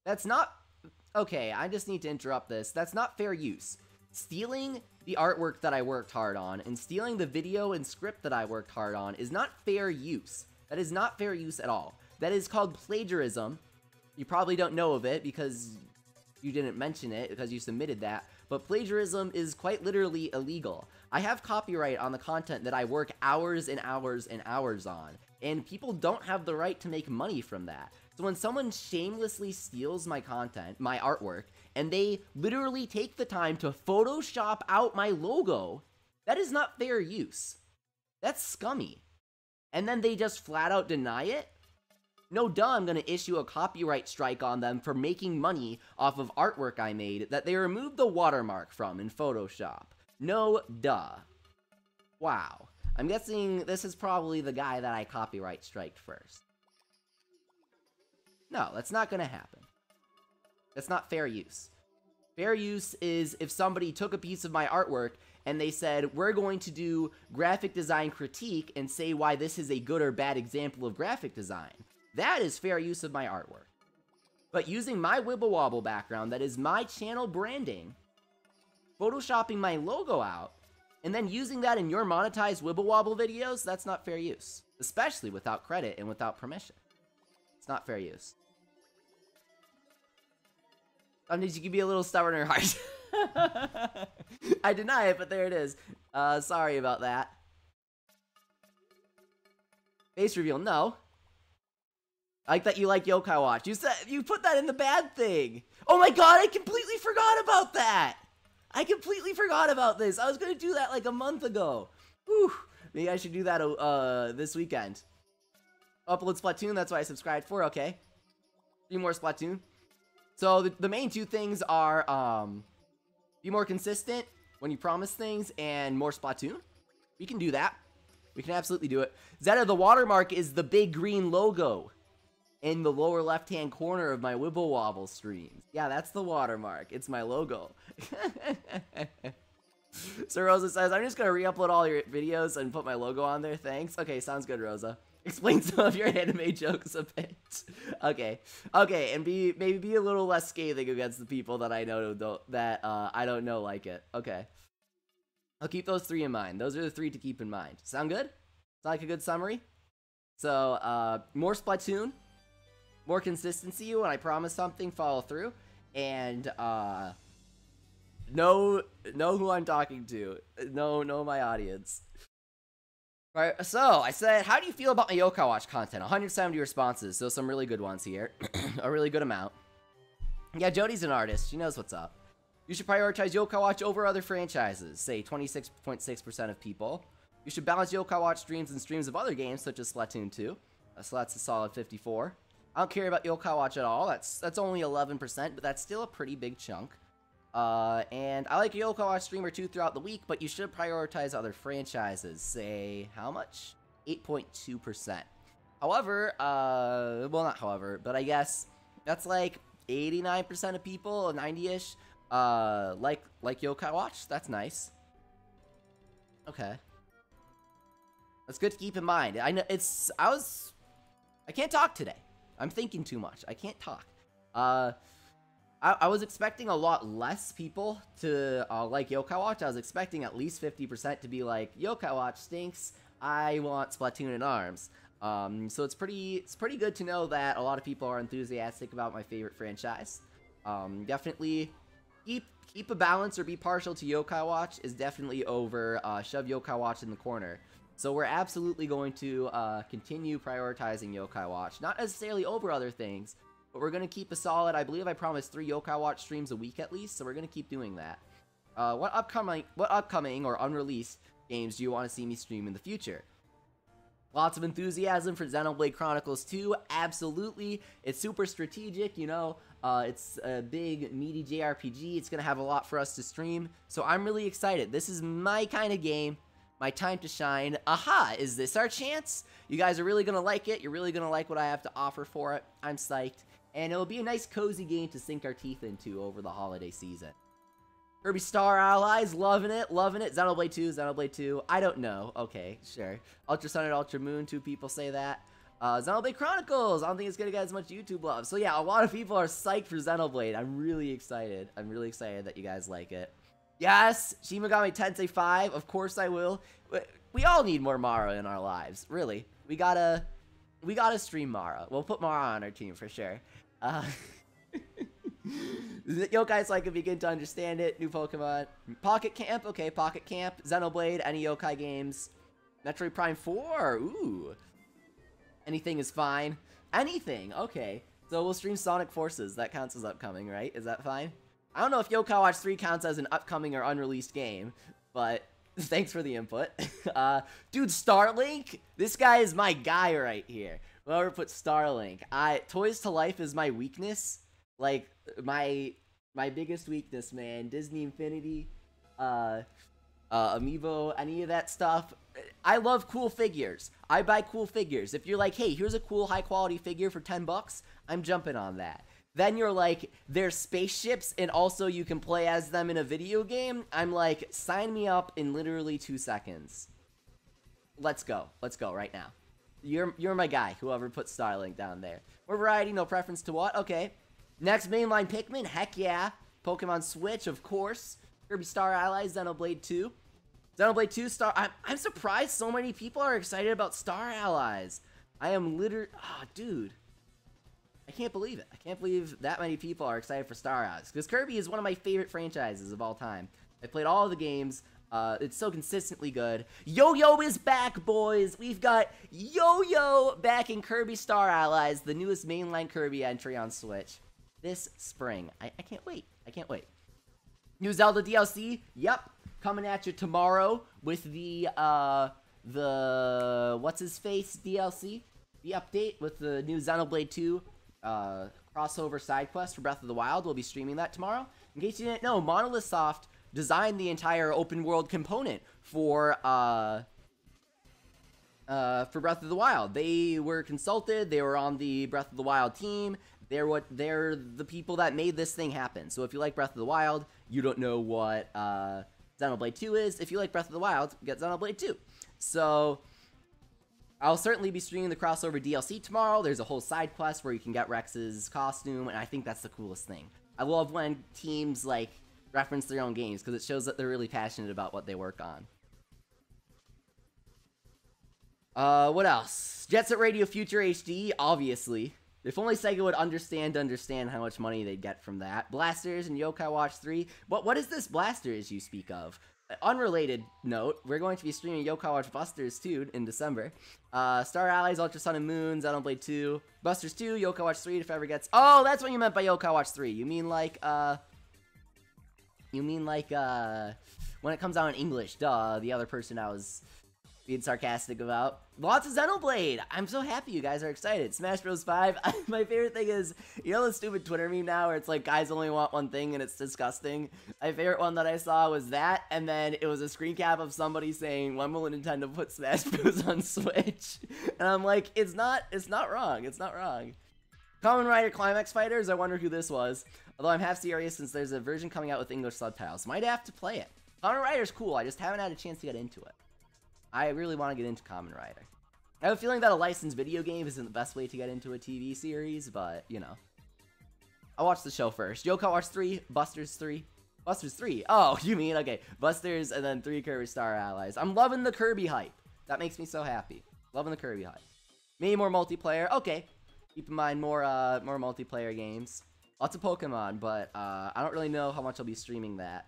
That's not... Okay, I just need to interrupt this. That's not fair use. Stealing the artwork that I worked hard on and stealing the video and script that I worked hard on is not fair use. That is not fair use at all. That is called plagiarism. You probably don't know of it because you didn't mention it because you submitted that, but plagiarism is quite literally illegal. I have copyright on the content that I work hours and hours and hours on, and people don't have the right to make money from that. So when someone shamelessly steals my content, my artwork, and they literally take the time to Photoshop out my logo, that is not fair use. That's scummy. And then they just flat out deny it? No duh, I'm gonna issue a copyright strike on them for making money off of artwork I made that they removed the watermark from in Photoshop. No duh. Wow. I'm guessing this is probably the guy that I copyright striked first. No, that's not gonna happen. That's not fair use. Fair use is if somebody took a piece of my artwork and they said, we're going to do graphic design critique and say why this is a good or bad example of graphic design. That is fair use of my artwork. But using my Wibble Wobble background, that is my channel branding, photoshopping my logo out, and then using that in your monetized Wibble Wobble videos, that's not fair use. Especially without credit and without permission. It's not fair use. Sometimes you can be a little stubborn or harsh. I deny it, but there it is. Sorry about that. Face reveal, no. I like that you like Yokai Watch. You said you put that in the bad thing. Oh my god, I completely forgot about that. I completely forgot about this. I was gonna do that like a month ago. Whew. Maybe I should do that this weekend. Upload Splatoon, that's what I subscribed for, okay. 3 more Splatoon. So the main 2 things are be more consistent when you promise things and more Splatoon. We can do that. We can absolutely do it. Zeta, the watermark is the big green logo in the lower left-hand corner of my Wibble Wobble streams. Yeah, that's the watermark. It's my logo. So Rosa says, I'm just going to re-upload all your videos and put my logo on there. Thanks. Okay, sounds good, Rosa. Explain some of your anime jokes a bit. Okay. Okay, and maybe be a little less scathing against the people that I know I don't know like it. Okay. I'll keep those 3 in mind. Those are the 3 to keep in mind. Sound good? Sound like a good summary? So, more Splatoon, more consistency when I promise something, follow through, and know who I'm talking to. Know my audience. Right, so I said, how do you feel about my Yokai Watch content? 170 responses, so some really good ones here. A really good amount. Yeah, Jody's an artist. She knows what's up. You should prioritize Yokai Watch over other franchises, say 26.6% of people. You should balance Yokai Watch streams and streams of other games, such as Splatoon 2. So that's a solid 54. I don't care about Yokai Watch at all. That's only 11%, but that's still a pretty big chunk. And I like a Yokai Watch stream or 2 throughout the week, but you should prioritize other franchises. Say, how much? 8.2%. However, well, not however, but I guess that's like 89% of people, 90-ish, like Yokai Watch. That's nice. Okay. That's good to keep in mind. I know I can't talk today. I'm thinking too much. I can't talk. I was expecting a lot less people to like Yokai Watch. I was expecting at least 50% to be like, Yokai Watch stinks, I want Splatoon and ARMS. So it's pretty good to know that a lot of people are enthusiastic about my favorite franchise. Definitely keep a balance or be partial to Yokai Watch is definitely over shove Yokai Watch in the corner. So we're absolutely going to continue prioritizing Yokai Watch. Not necessarily over other things, but we're going to keep a solid, I believe I promised 3 Yokai Watch streams a week at least, so we're going to keep doing that. What upcoming or unreleased games do you want to see me stream in the future? Lots of enthusiasm for Xenoblade Chronicles 2, absolutely. It's super strategic, you know, it's a big, meaty JRPG, it's going to have a lot for us to stream, so I'm really excited. This is my kind of game, my time to shine. Aha, is this our chance? You guys are really going to like it, you're really going to like what I have to offer for it, I'm psyched. And it'll be a nice cozy game to sink our teeth into over the holiday season. Kirby Star Allies, loving it, loving it. Xenoblade 2, I don't know. Okay, sure. Ultra Sun and Ultra Moon, 2 people say that. Xenoblade Chronicles, I don't think it's gonna get as much YouTube love. So yeah, a lot of people are psyched for Xenoblade. I'm really excited. I'm really excited that you guys like it. Yes, Shin Megami Tensei 5, of course I will. We all need more Mara in our lives, really. We gotta stream Mara. We'll put Mara on our team for sure. Yokai so I can begin to understand it. New Pokemon. Pocket Camp. Okay, Pocket Camp. Xenoblade. Any Yokai games. Metroid Prime 4. Ooh. Anything is fine. Anything. Okay. So we'll stream Sonic Forces. That counts as upcoming, right? Is that fine? I don't know if Yokai Watch 3 counts as an upcoming or unreleased game, but thanks for the input. Dude, Starlink? This guy is my guy right here. Whoever put Starlink. Toys to Life is my weakness. Like, my biggest weakness, man. Disney Infinity, Amiibo, any of that stuff. I love cool figures. I buy cool figures. If you're like, hey, here's a cool high quality figure for 10 bucks, I'm jumping on that. Then you're like, they're spaceships and also you can play as them in a video game. I'm like, sign me up in literally 2 seconds. Let's go. Let's go right now. You're my guy, whoever put Starlink down there. More variety, no preference to what? Okay. Next mainline Pikmin, heck yeah. Pokemon Switch, of course. Kirby Star Allies, Xenoblade 2. Xenoblade 2 Star... I'm surprised so many people are excited about Star Allies. I am literally... Oh, dude. I can't believe it. I can't believe that many people are excited for Star Allies. Because Kirby is one of my favorite franchises of all time. I played all of the games. It's so consistently good. Yo-Yo is back, boys! We've got Yo-Yo back in Kirby Star Allies, the newest mainline Kirby entry on Switch. This spring. I can't wait. I can't wait. New Zelda DLC? Yep. Coming at you tomorrow with the what's-his-face DLC? The update with the new Xenoblade 2 crossover side quest for Breath of the Wild. We'll be streaming that tomorrow. In case you didn't know, Monolith Soft designed the entire open world component for Breath of the Wild. They were consulted. They were on the Breath of the Wild team. They're the people that made this thing happen. So if you like Breath of the Wild, you don't know what Xenoblade 2 is. If you like Breath of the Wild, get Xenoblade 2. So I'll certainly be streaming the crossover DLC tomorrow. There's a whole side quest where you can get Rex's costume, and I think that's the coolest thing. I love when teams like reference their own games because it shows that they're really passionate about what they work on. What else? Jet Set Radio Future HD, obviously. If only Sega would understand how much money they'd get from that. Blasters and Yokai Watch 3. What is this Blasters you speak of? Unrelated note, we're going to be streaming Yokai Watch Busters 2 in December. Star Allies, Ultra Sun and Moon, Xenoblade 2, Busters 2, Yokai Watch 3 if ever gets... Oh, that's what you meant by Yokai Watch 3. You mean like, when it comes out in English, duh, the other person I was being sarcastic about. Lots of Xenoblade! I'm so happy you guys are excited. Smash Bros. 5, my favorite thing is, you know the stupid Twitter meme now where it's like, guys only want one thing and it's disgusting? My favorite one that I saw was that, and then it was a screen cap of somebody saying, when will Nintendo put Smash Bros. On Switch? And I'm like, it's not wrong, it's not wrong. Kamen Rider Climax Fighters, I wonder who this was. Although I'm half serious since there's a version coming out with English subtitles. Might have to play it. Kamen Rider's cool, I just haven't had a chance to get into it. I really want to get into Kamen Rider. I have a feeling that a licensed video game isn't the best way to get into a TV series, but, you know. I'll watch the show first. Yokai Watch 3, Busters 3. Busters 3? Oh, you mean, okay. Busters and then 3 Kirby Star Allies. I'm loving the Kirby hype. That makes me so happy. Loving the Kirby hype. Maybe more multiplayer. Okay. Keep in mind more multiplayer games. Lots of Pokemon, but I don't really know how much I'll be streaming that.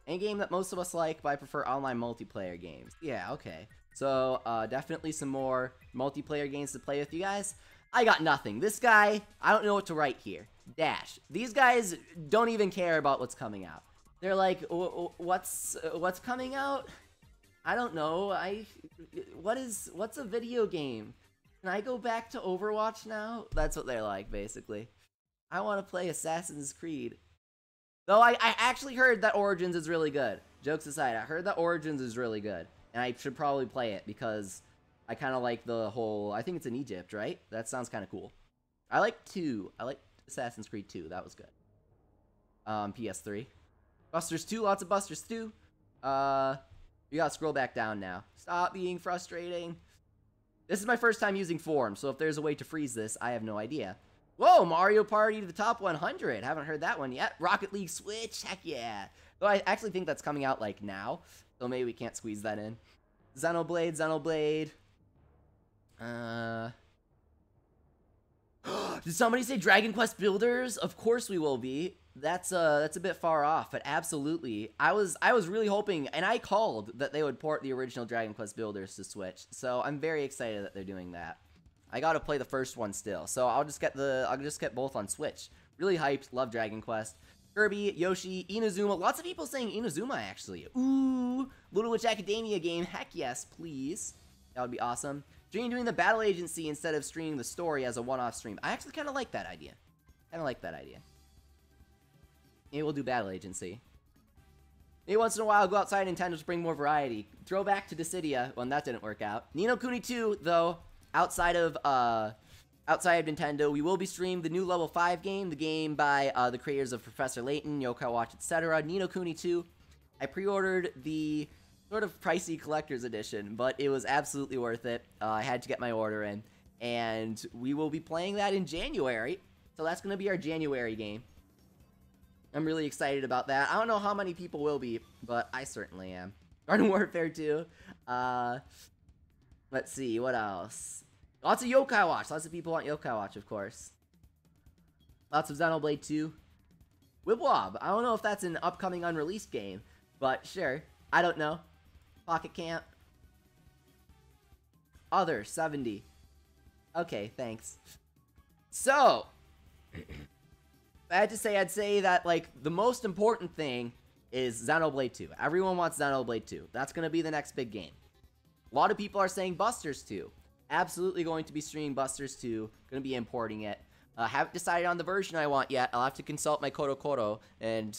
Any game that most of us like, but I prefer online multiplayer games. Yeah, okay. So, definitely some more multiplayer games to play with you guys. I got nothing. This guy, I don't know what to write here. Dash. These guys don't even care about what's coming out. They're like, what's coming out? I don't know. What's a video game? Can I go back to Overwatch now? That's what they're like, basically. I want to play Assassin's Creed. Though I actually heard that Origins is really good. Jokes aside, I heard that Origins is really good. And I should probably play it because I kind of like the whole... I think it's in Egypt, right? That sounds kind of cool. I like 2. I like Assassin's Creed 2. That was good. PS3. Busters 2. Lots of Busters 2. You gotta scroll back down now. Stop being frustrating. This is my first time using Form, so if there's a way to freeze this, I have no idea. Whoa, Mario Party to the top 100. Haven't heard that one yet. Rocket League Switch, heck yeah. Though I actually think that's coming out, like, now. So maybe we can't squeeze that in. Xenoblade. Did somebody say Dragon Quest Builders? Of course we will be. That's a bit far off, but absolutely. I was really hoping, and I called that they would port the original Dragon Quest Builders to Switch. So I'm very excited that they're doing that. I gotta play the first one still, so I'll just get both on Switch. Really hyped. Love Dragon Quest. Kirby, Yoshi, Inazuma. Lots of people saying Inazuma actually. Ooh, Little Witch Academia game. Heck yes, please. That would be awesome. Dream doing the battle agency instead of streaming the story as a one-off stream. I actually kind of like that idea. Maybe we'll do battle agency. Maybe once in a while, go outside Nintendo to bring more variety. Throwback to Dissidia. Well, that didn't work out. Ni no Kuni 2, though, outside of Nintendo, we will be streaming the new level 5 game, the game by the creators of Professor Layton, Yokai Watch, etc. Ni no Kuni 2. I pre-ordered the sort of pricey collector's edition, but it was absolutely worth it. I had to get my order in, and we will be playing that in January. So that's going to be our January game. I'm really excited about that. I don't know how many people will be, but I certainly am. Garden Warfare 2. Let's see, what else? Lots of Yokai Watch. Lots of people want Yokai Watch, of course. Lots of Xenoblade 2. Wibwob. I don't know if that's an upcoming unreleased game, but sure. I don't know. Pocket Camp. Other, 70. Okay, thanks. So, if I had to say, I'd say that, like, the most important thing is Xenoblade 2. Everyone wants Xenoblade 2. That's going to be the next big game. A lot of people are saying Busters 2. Absolutely going to be streaming Busters 2. Going to be importing it. Haven't decided on the version I want yet. I'll have to consult my Kodo and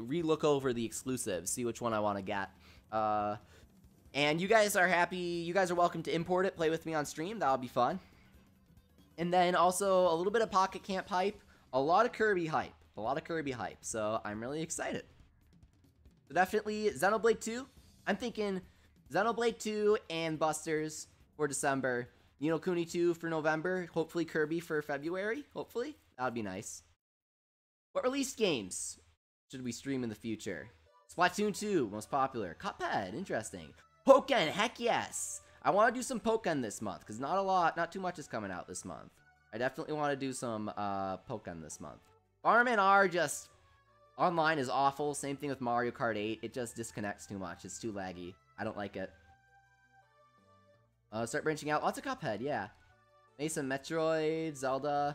re-look over the exclusives, see which one I want to get. And you guys are happy. You guys are welcome to import it, play with me on stream. That'll be fun. And then also a little bit of Pocket Camp hype. A lot of Kirby hype. So I'm really excited. So definitely Xenoblade 2. I'm thinking Xenoblade 2 and Busters for December. Ni no Kuni 2 for November. Hopefully Kirby for February. Hopefully. That would be nice. What released games should we stream in the future? Splatoon 2, most popular. Cuphead, interesting. Pokémon, heck yes! I want to do some Pokémon this month, because not too much is coming out this month. I definitely want to do some Pokémon this month. Farming R just... Online is awful. Same thing with Mario Kart 8. It just disconnects too much. It's too laggy. I don't like it. Start branching out. Lots of Cuphead, yeah. Maybe some Metroid, Zelda.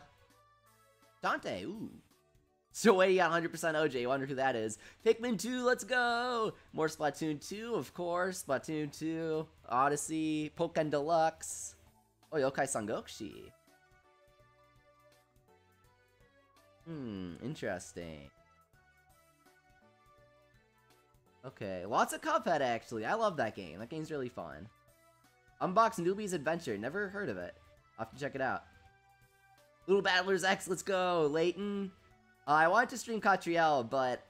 Dante, ooh. So wait, you got 100% OJ. Wonder who that is. Pikmin 2, let's go! More Splatoon 2, of course. Splatoon 2, Odyssey, Pokémon Deluxe. Oh, Yokai Sangokshi. Interesting. Okay, lots of Cuphead, actually. I love that game. That game's really fun. Unbox Newbie's Adventure. Never heard of it. I'll have to check it out. Little Battlers X, let's go. Layton. I wanted to stream Catriel, but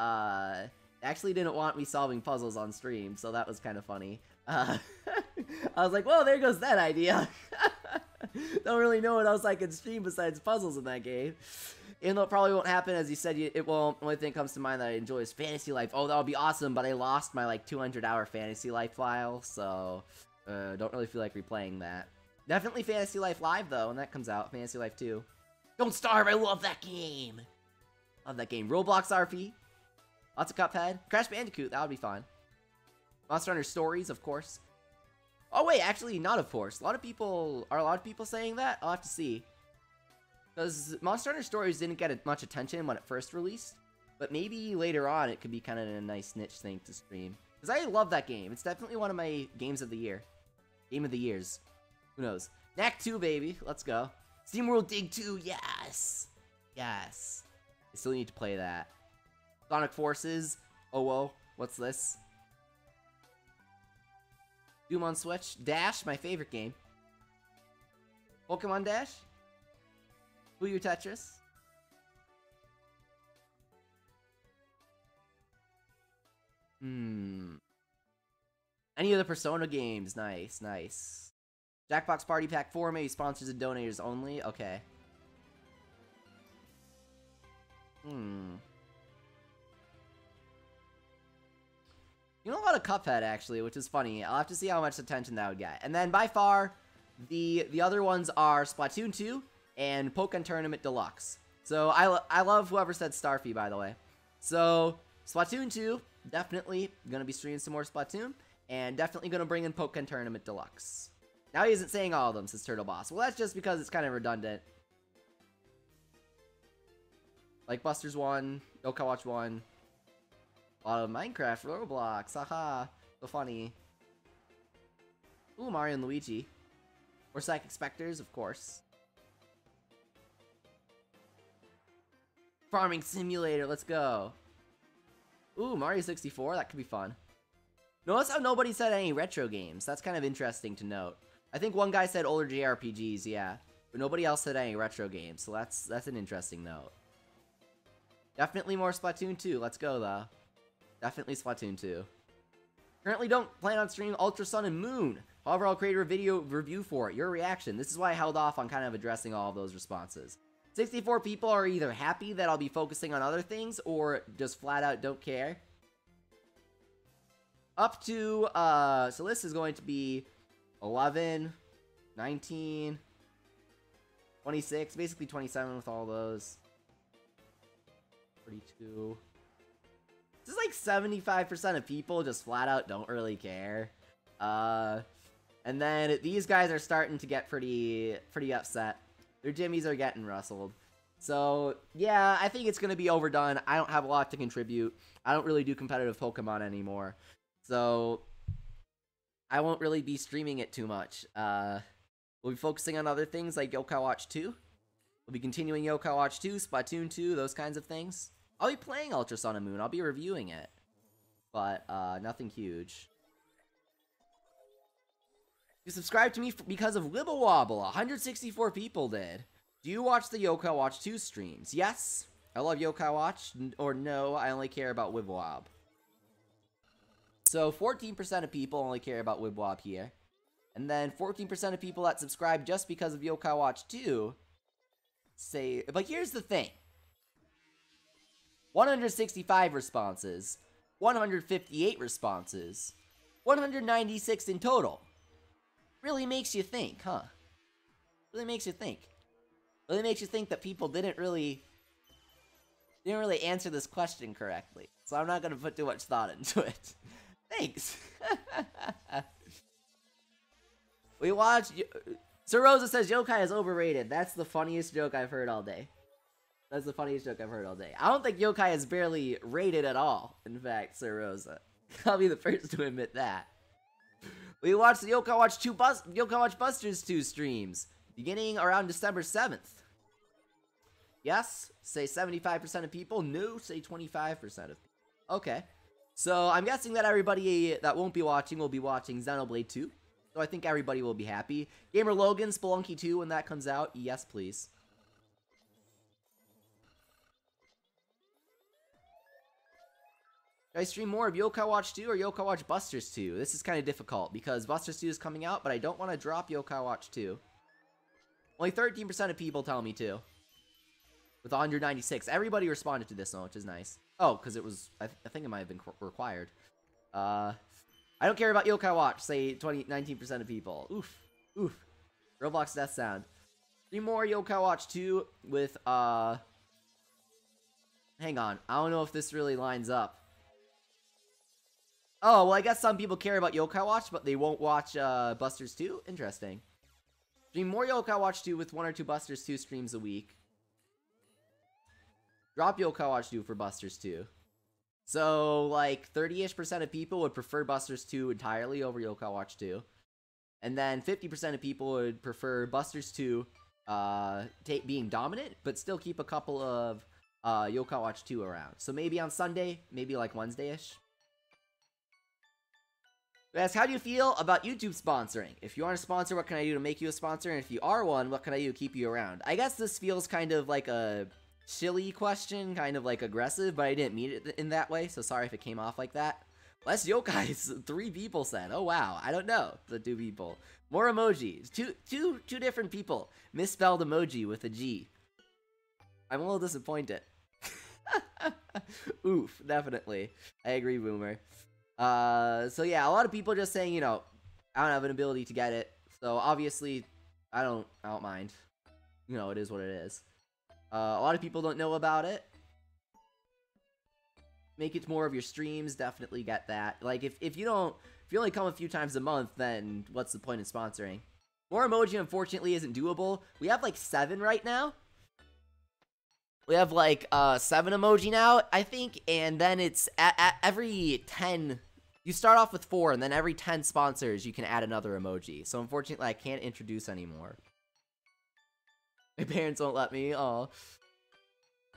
actually didn't want me solving puzzles on stream, so that was kind of funny. I was like, well, there goes that idea. Don't really know what else I can stream besides puzzles in that game. Even though it probably won't happen, as you said, it won't. The only thing that comes to mind that I enjoy is Fantasy Life. Oh, that would be awesome, but I lost my, like, 200-hour Fantasy Life file, so don't really feel like replaying that. Definitely Fantasy Life Live, though, when that comes out. Fantasy Life 2. Don't Starve, I love that game! Love that game. Roblox RP. Lots of Cuphead. Crash Bandicoot, that would be fun. Monster Hunter Stories, of course. Oh, wait, actually, not of course. Are a lot of people saying that? I'll have to see. Because Monster Hunter Stories didn't get much attention when it first released. But maybe later on it could be kind of a nice niche thing to stream. Because I love that game. It's definitely one of my games of the year. Game of the years. Who knows? Knack 2, baby. Let's go. SteamWorld Dig 2, yes! Yes. I still need to play that. Sonic Forces. Oh, whoa. What's this? Doom on Switch. Dash, my favorite game. Pokemon Dash. Who you Tetris? Any of the Persona games. Nice, nice. Jackbox Party Pack 4, maybe sponsors and donators only. Okay. You know, a lot of Cuphead, actually, which is funny. I'll have to see how much attention that would get. And then, by far, the other ones are Splatoon 2 and Pokémon Tournament Deluxe. So I love whoever said Starfy, by the way. So Splatoon 2, definitely gonna be streaming some more Splatoon, and definitely gonna bring in Pokémon Tournament Deluxe. Now he isn't saying all of them, says Turtle Boss. Well, that's just because it's kind of redundant. Like Busters 1, Yokai Watch 1, a lot of Minecraft, Roblox, haha, so funny. Ooh, Mario and Luigi. Or Psychic Specters, of course. Farming Simulator, let's go. Ooh, Mario 64, that could be fun. Notice how nobody said any retro games. That's kind of interesting to note. I think one guy said older JRPGs, yeah. But nobody else said any retro games, so that's an interesting note. Definitely more Splatoon 2, let's go though. Definitely Splatoon 2. Currently don't plan on streaming Ultra Sun and Moon. However, I'll create a video review for it. Your reaction. This is why I held off on kind of addressing all of those responses. 64 people are either happy that I'll be focusing on other things or just flat out don't care. Up to, so this is going to be 11, 19, 26, basically 27 with all those. 42. This is like 75% of people just flat out don't really care. And then these guys are starting to get pretty upset. Their jimmies are getting rustled. So, yeah, I think it's going to be overdone. I don't have a lot to contribute. I don't really do competitive Pokemon anymore. So, I won't really be streaming it too much. We'll be focusing on other things like Yokai Watch 2. We'll be continuing Yokai Watch 2, Splatoon 2, those kinds of things. I'll be playing Ultra Sun and Moon. I'll be reviewing it. But, nothing huge. You subscribed to me because of Wibble Wobble. 164 people did. Do you watch the Yokai Watch 2 streams? Yes. I love Yokai Watch. Or no, I only care about Wibble Wob. So 14% of people only care about Wibble Wob here. And then 14% of people that subscribe just because of Yokai Watch 2 say... But here's the thing. 165 responses. 158 responses. 196 in total. Really makes you think, huh? Really makes you think. Really makes you think that people didn't really answer this question correctly. So I'm not gonna put too much thought into it. Thanks. We watched. Sir Rosa says Yokai is overrated. That's the funniest joke I've heard all day. That's the funniest joke I've heard all day. I don't think Yokai is barely rated at all. In fact, Sir Rosa, I'll be the first to admit that. We watched the Yokai Watch Busters 2 streams, beginning around December 7th. Yes, say 75% of people. No, say 25% of people. Okay. So, I'm guessing that everybody that won't be watching will be watching Xenoblade 2. So, I think everybody will be happy. Gamer Logan, Spelunky 2, when that comes out. Yes, please. Should I stream more of Yokai Watch 2 or Yokai Watch Busters 2? This is kind of difficult because Busters 2 is coming out, but I don't want to drop Yokai Watch 2. Only 13% of people tell me to. With 196. Everybody responded to this one, which is nice. Oh, because it was... I think it might have been required. I don't care about Yokai Watch, say 19% of people. Oof. Oof. Roblox death sound. 3 more Yokai Watch 2 with, Hang on. I don't know if this really lines up. Oh, well, I guess some people care about Yokai Watch, but they won't watch, Busters 2? Interesting. Stream more Yokai Watch 2 with 1 or 2 Busters 2 streams a week. Drop Yokai Watch 2 for Busters 2. So, like, 30-ish% of people would prefer Busters 2 entirely over Yokai Watch 2. And then 50% of people would prefer Busters 2 being dominant, but still keep a couple of Yokai Watch 2 around. So maybe on Sunday, maybe like Wednesday-ish. Ask, how do you feel about YouTube sponsoring? If you aren't a sponsor, what can I do to make you a sponsor? And if you are one, what can I do to keep you around? I guess this feels kind of like a chilly question, kind of like aggressive, but I didn't mean it in that way, so sorry if it came off like that. Less yokais, 3 people said. Oh wow, I don't know, the 2 people. More emojis, two different people. Misspelled emoji with a G. I'm a little disappointed. Oof, definitely. I agree, Boomer. So yeah, a lot of people just saying, you know, I don't have an ability to get it, so obviously, I don't mind. you know, it is what it is. A lot of people don't know about it. Make it more of your streams, definitely get that. Like, if you only come a few times a month, then what's the point in sponsoring? More emoji, unfortunately, isn't doable. We have, like, 7 right now. We have, like, 7 emoji now, I think, and then it's at every 10... You start off with 4, and then every 10 sponsors, you can add another emoji. So, unfortunately, I can't introduce anymore. My parents won't let me, oh.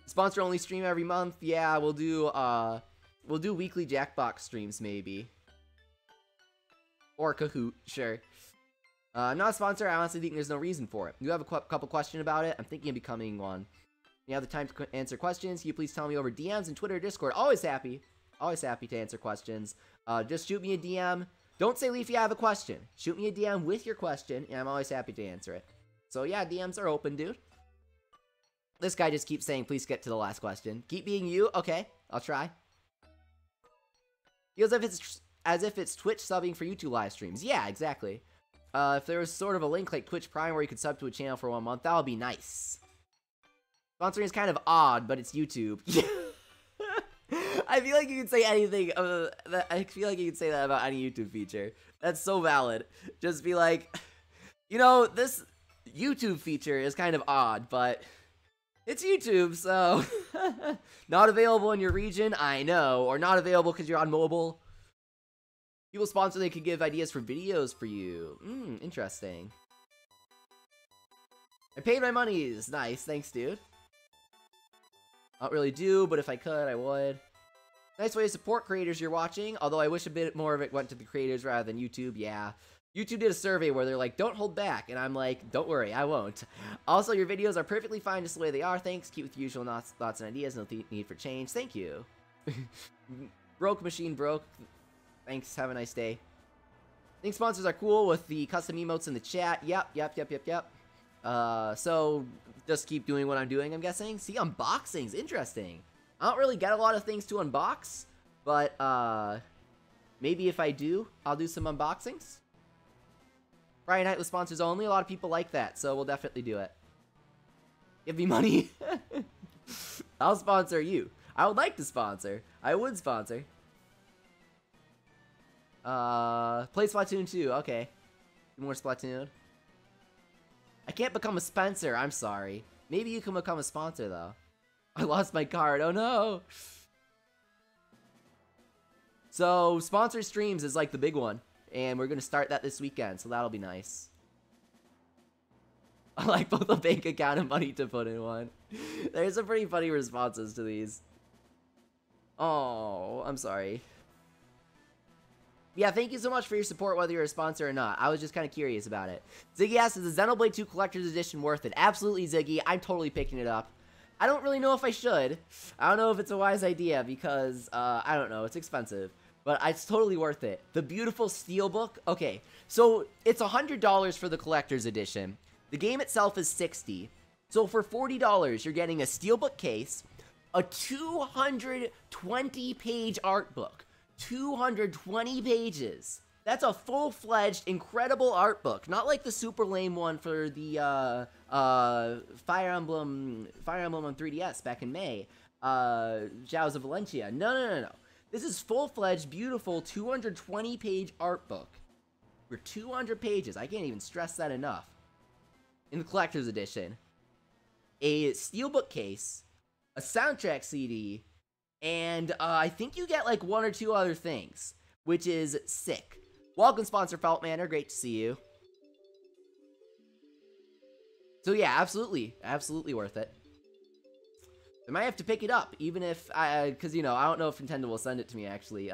Sponsor only stream every month. Yeah, we'll do weekly Jackbox streams maybe. Or Kahoot, sure. I'm not a sponsor. I honestly think there's no reason for it. You have a couple questions about it. I'm thinking of becoming one. You have the time to answer questions. Can you please tell me over DMs and Twitter, Discord? Always happy to answer questions. Just shoot me a DM. Don't say Leafy, I have a question. Shoot me a DM with your question, and I'm always happy to answer it. So yeah, DMs are open, dude. This guy just keeps saying, please get to the last question. Keep being you? Okay, I'll try. Feels as if it's Twitch subbing for YouTube live streams. Yeah, exactly. If there was sort of a link like Twitch Prime where you could sub to a channel for 1 month, that would be nice. Sponsoring is kind of odd, but it's YouTube. I feel like you could say anything. I feel like you could say that about any YouTube feature. That's so valid. Just be like, you know, this YouTube feature is kind of odd, but... It's YouTube, so... Not available in your region, I know. Or not available because you're on mobile. People sponsor, they could give ideas for videos for you. Interesting. I paid my monies. Nice, thanks, dude. I don't really do, but if I could, I would. Nice way to support creators you're watching, although I wish a bit more of it went to the creators rather than YouTube, yeah. YouTube did a survey where they're like, don't hold back, and I'm like, don't worry, I won't. Also, your videos are perfectly fine just the way they are, thanks. Keep with usual thoughts and ideas, no need for change, thank you. Broke machine broke. Thanks, have a nice day. I think sponsors are cool with the custom emotes in the chat, yep. So, just keep doing what I'm doing, I'm guessing. See, unboxings, interesting. I don't really get a lot of things to unbox, but, maybe if I do, I'll do some unboxings. Friday night with sponsors only. A lot of people like that, so we'll definitely do it. Give me money. I'll sponsor you. I would like to sponsor. I would sponsor. Play Splatoon 2. Okay. More Splatoon. I can't become a Spencer. I'm sorry. Maybe you can become a sponsor, though. I lost my card. Oh, no. So, sponsor streams is like the big one. And we're going to start that this weekend, so that'll be nice. I like both a bank account and money to put in one. There's some pretty funny responses to these. Oh, I'm sorry. Yeah, thank you so much for your support, whether you're a sponsor or not. I was just kind of curious about it. Ziggy asks, is the Xenoblade 2 Collector's Edition worth it? Absolutely, Ziggy. I'm totally picking it up. I don't really know if I should. I don't know if it's a wise idea because, I don't know. It's expensive. But it's totally worth it. The beautiful steelbook. Okay, so it's $100 for the collector's edition. The game itself is $60. So for $40, you're getting a steelbook case, a 220-page art book. 220 pages. That's a full-fledged, incredible art book. Not like the super lame one for the Fire Emblem on 3DS back in May. Jows of Valencia. No. This is full-fledged, beautiful, 220-page art book. For 200 pages. I can't even stress that enough. In the collector's edition. A steelbook case. A soundtrack CD. And I think you get like 1 or 2 other things. Which is sick. Welcome, sponsor Felt Manor. Great to see you. So yeah, absolutely. Absolutely worth it. I might have to pick it up, even if because you know, I don't know if Nintendo will send it to me. Actually,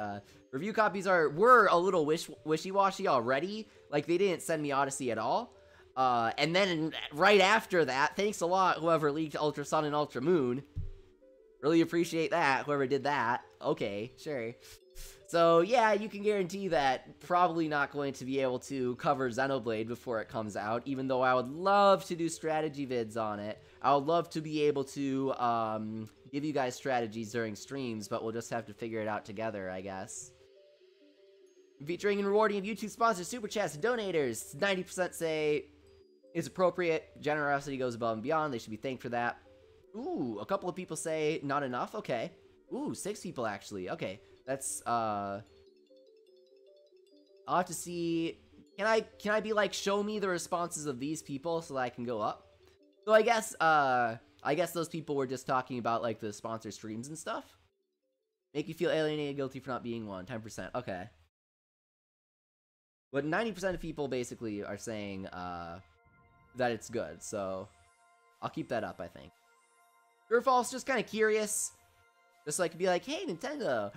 review copies were a little wishy-washy already. Like they didn't send me Odyssey at all. And then right after that, thanks a lot, whoever leaked Ultra Sun and Ultra Moon. Really appreciate that, whoever did that. Okay, sure. So yeah, you can guarantee that probably not going to be able to cover Xenoblade before it comes out, even though I would love to do strategy vids on it. I would love to be able to give you guys strategies during streams, but we'll just have to figure it out together, I guess. Featuring and rewarding of YouTube sponsors, Super Chats, and Donators. 90% say is appropriate. Generosity goes above and beyond. They should be thanked for that. Ooh, a couple of people say not enough. Okay. Ooh, 6 people actually. Okay, that's I'll have to see. Can I be like, show me the responses of these people so that I can go up? So I guess those people were just talking about like the sponsor streams and stuff. Make you feel alienated, guilty for not being one. 10%. Okay. But 90% of people basically are saying that it's good. So I'll keep that up, I think. True or false, just kind of curious. Just so I could be like, hey, Nintendo,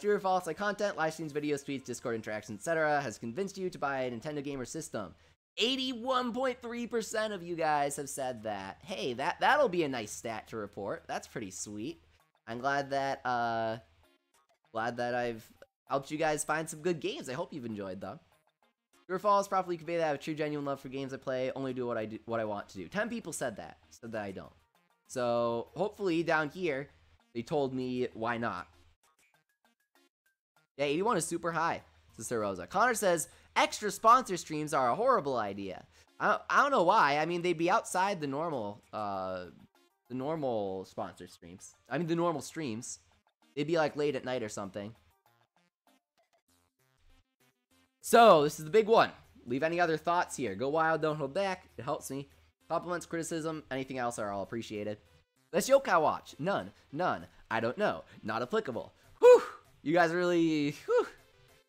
true or false, like content, live streams, videos, tweets, Discord interactions, etc. has convinced you to buy a Nintendo gamer system. 81.3% of you guys have said that. Hey, that'll be a nice stat to report. That's pretty sweet. I'm glad that I've helped you guys find some good games. I hope you've enjoyed them. True or false, properly convey that I have a true, genuine love for games I play. Only do what I want to do. 10 people said that. Said that I don't. So hopefully down here they told me why not. Yeah, 81 is super high. Sister Rosa. Connor says extra sponsor streams are a horrible idea. I don't know why. I mean, they'd be outside the normal sponsor streams. I mean, the normal streams. They'd be like late at night or something. So, this is the big one. Leave any other thoughts here. Go wild, don't hold back. It helps me. Compliments, criticism, anything else are all appreciated. Let's yokai watch. None. None. I don't know. Not applicable. Whew. You guys are really... Whew.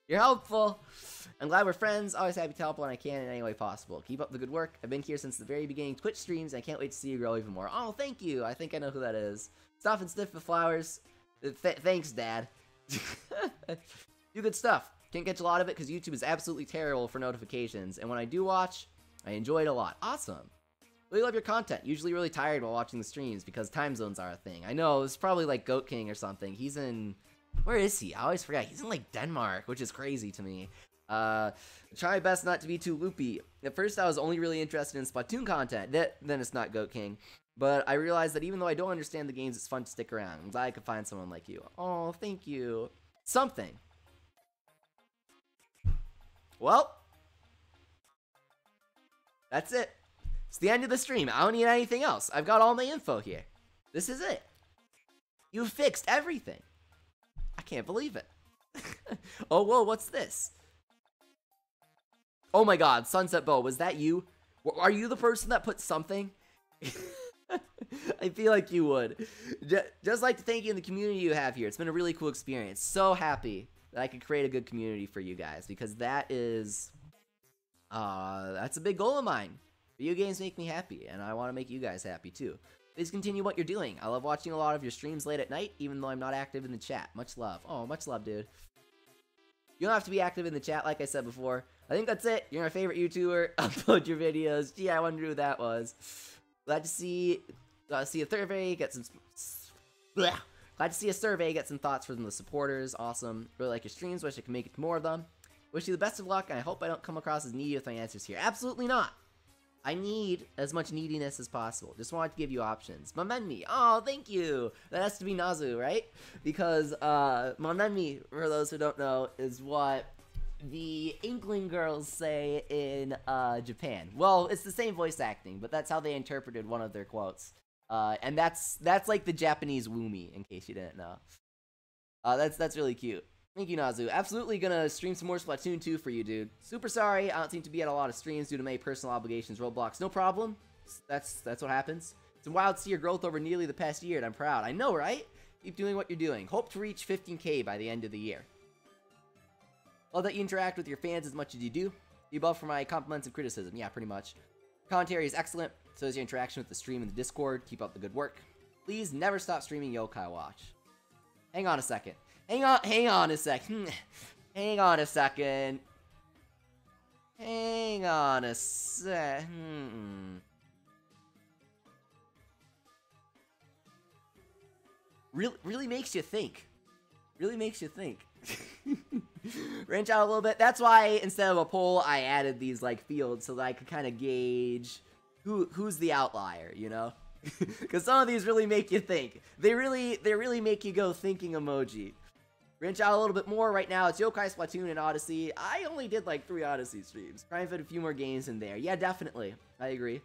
You're helpful. I'm glad we're friends. Always happy to help when I can in any way possible. Keep up the good work. I've been here since the very beginning Twitch streams, and I can't wait to see you grow even more. Oh, thank you. I think I know who that is. Stuff and stiff with flowers. Thanks, Dad. Do good stuff. Can't catch a lot of it because YouTube is absolutely terrible for notifications, and when I do watch, I enjoy it a lot. Awesome. Really love your content. Usually really tired while watching the streams because time zones are a thing. I know, it's probably like Goat King or something. He's in... Where is he? I always forget. He's in like Denmark, which is crazy to me. Try my best not to be too loopy. At first I was only really interested in Splatoon content. Then it's not Goat King. But I realized that even though I don't understand the games, it's fun to stick around. I'm glad I could find someone like you. Oh, thank you. Something. Well, that's it. It's the end of the stream. I don't need anything else. I've got all my info here. This is it. You fixed everything. I can't believe it. Oh, whoa, what's this? Oh my god, Sunset Bow, was that you? Are you the person that put something? I feel like you would. Just like to thank you and the community you have here. It's been a really cool experience. So happy that I could create a good community for you guys, because that is, that's a big goal of mine. Video games make me happy, and I want to make you guys happy too. Please continue what you're doing. I love watching a lot of your streams late at night, even though I'm not active in the chat. Much love. Oh, much love, dude. You don't have to be active in the chat, like I said before. I think that's it. You're my favorite YouTuber. Upload your videos. Gee, I wonder who that was. Glad to see a survey, get some... Blech. Glad to see a survey, get some thoughts from the supporters. Awesome. Really like your streams. Wish I could make it to more of them. Wish you the best of luck, and I hope I don't come across as needy with my answers here. Absolutely not. I need as much neediness as possible. Just wanted to give you options. Momenmi. Oh, thank you. That has to be Nazu, right? Because Momenmi, for those who don't know, is what the Inkling girls say in Japan. Well, it's the same voice acting, but that's how they interpreted one of their quotes. And that's like the Japanese Woomy, in case you didn't know. That's really cute. Thank you, Nazu. Absolutely gonna stream some more Splatoon 2 for you, dude. Super sorry, I don't seem to be at a lot of streams due to many personal obligations, roadblocks. No problem. That's what happens. It's wild to see your growth over nearly the past year, and I'm proud. I know, right? Keep doing what you're doing. Hope to reach 15K by the end of the year. Love that you interact with your fans as much as you do. The above for my compliments and criticism. Yeah, pretty much. Commentary is excellent. So is your interaction with the stream and the Discord. Keep up the good work. Please never stop streaming Yokai Watch. Hang on a second. Hang on a second. Hang on a second. Hang on a sec. Really makes you think. Really makes you think. Range out a little bit. That's why instead of a poll, I added these like fields so that I could kind of gauge who's the outlier, you know? Because some of these really make you think. They really make you go thinking emoji. Branch out a little bit more. Right now, it's Yokai, Splatoon, and Odyssey. I only did like 3 Odyssey streams. Try and fit a few more games in there. Yeah, definitely. I agree.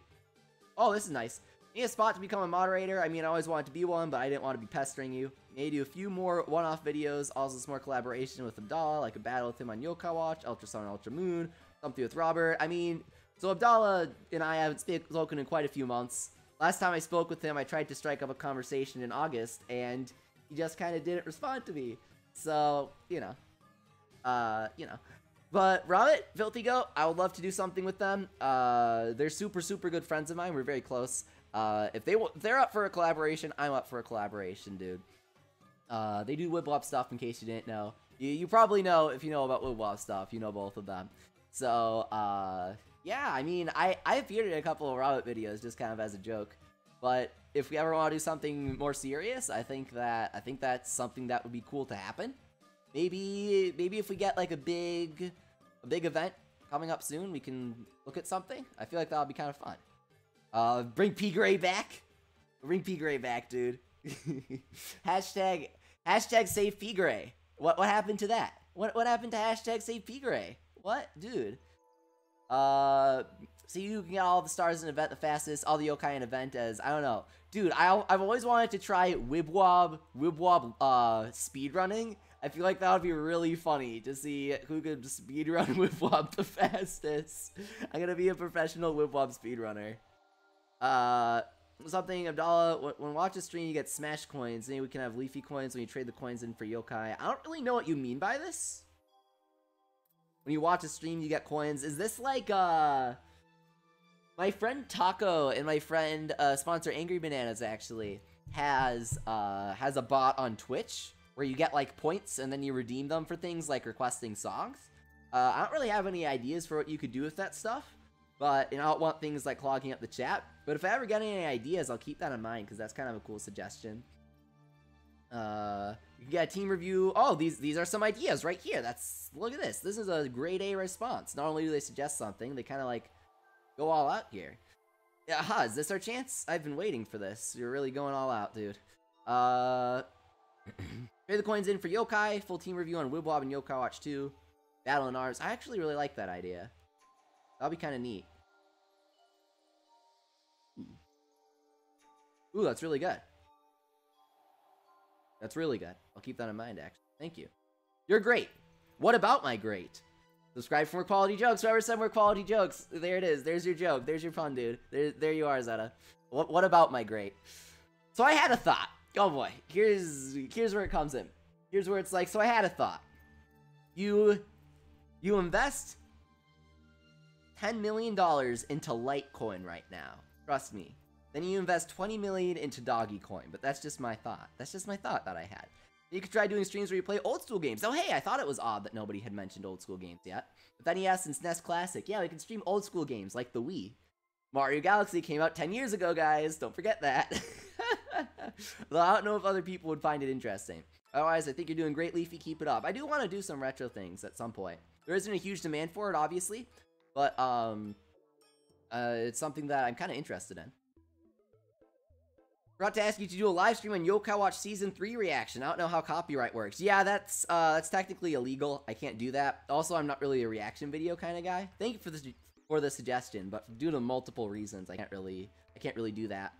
Oh, this is nice. Need a spot to become a moderator. I mean, I always wanted to be one, but I didn't want to be pestering you. Maybe do a few more one-off videos. Also, some more collaboration with Abdallah, like a battle with him on Yokai Watch, Ultra Sun, Ultra Moon, something with Robert. I mean, so Abdallah and I haven't spoken in quite a few months. Last time I spoke with him, I tried to strike up a conversation in August, and he just kind of didn't respond to me. So, you know. But Robert, Filthy Goat, I would love to do something with them. They're super, super good friends of mine. We're very close. If they're up for a collaboration, I'm up for a collaboration, dude. They do Wiblop stuff, in case you didn't know. You probably know, if you know about Wiblop stuff, you know both of them. So, yeah, I mean, I appeared in a couple of Robert videos just kind of as a joke. But if we ever want to do something more serious, I think that's something that would be cool to happen. Maybe if we get like a big event coming up soon, we can look at something. I feel like that would be kind of fun. Bring P Gray back. Bring P Gray back, dude. hashtag save P Gray. What happened to that? What happened to hashtag save P Gray? What, dude? So you can get all the stars in an event the fastest, all the yokai in an event as, I don't know. Dude, I've always wanted to try Wibwob speedrunning. I feel like that would be really funny to see who could speedrun Wibwob the fastest. I'm gonna be a professional Wibwob speedrunner. Something, Abdallah, when watch a stream you get smash coins, then we can have leafy coins when you trade the coins in for yokai. I don't really know what you mean by this. When you watch a stream you get coins. Is this like, my friend Taco and my friend, sponsor Angry Bananas actually, has a bot on Twitch where you get like points and then you redeem them for things like requesting songs. I don't really have any ideas for what you could do with that stuff, but I don't want things like clogging up the chat. But if I ever get any ideas, I'll keep that in mind because that's kind of a cool suggestion. You can get a team review. Oh, these are some ideas right here. Look at this. This is a grade A response. Not only do they suggest something, they kind of like go all out here. Aha, is this our chance? I've been waiting for this. You're really going all out, dude. Trade the coins in for yokai. Full team review on Wibwob and Yokai Watch 2. Battle in ours. I actually really like that idea. That'll be kind of neat. Ooh, that's really good. That's really good. I'll keep that in mind, actually. Thank you. You're great. What about my great? Subscribe for more quality jokes. Whoever said more quality jokes. There it is. There's your joke. There's your pun, dude. There you are, Zeta. What about my great? So I had a thought. Oh boy. Here's where it comes in. Here's where it's like, so I had a thought. You invest $10 million into Litecoin right now. Trust me. Then you invest 20 million into Doggy Coin, but that's just my thought. That's just my thought that I had. You could try doing streams where you play old school games. Oh hey, I thought it was odd that nobody had mentioned old school games yet. But then he asked since NES Classic, yeah, we can stream old school games like the Wii. Mario Galaxy came out 10 years ago, guys. Don't forget that. Though I don't know if other people would find it interesting. Otherwise, I think you're doing great, Leafy. Keep it up. I do want to do some retro things at some point. There isn't a huge demand for it, obviously, but it's something that I'm kind of interested in. Forgot to ask you to do a live stream on Yokai Watch Season 3 reaction. I don't know how copyright works. Yeah, that's technically illegal. I can't do that. Also, I'm not really a reaction video kind of guy. Thank you for the suggestion, but due to multiple reasons, I can't really do that.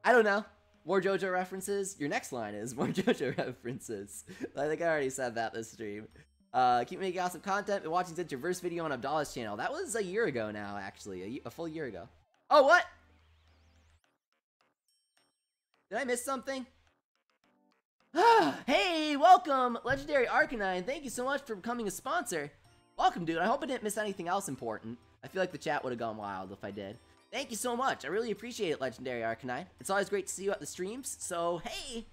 I don't know. More JoJo references? Your next line is more JoJo references. I think I already said that this stream. Keep making awesome content. Been watching since your first video on Abdallah's channel. That was a year ago now, actually. A full year ago. Oh, what? Did I miss something? Hey, welcome, Legendary Arcanine. Thank you so much for becoming a sponsor. Welcome, dude. I hope I didn't miss anything else important. I feel like the chat would have gone wild if I did. Thank you so much. I really appreciate it, Legendary Arcanine. It's always great to see you at the streams. So, hey,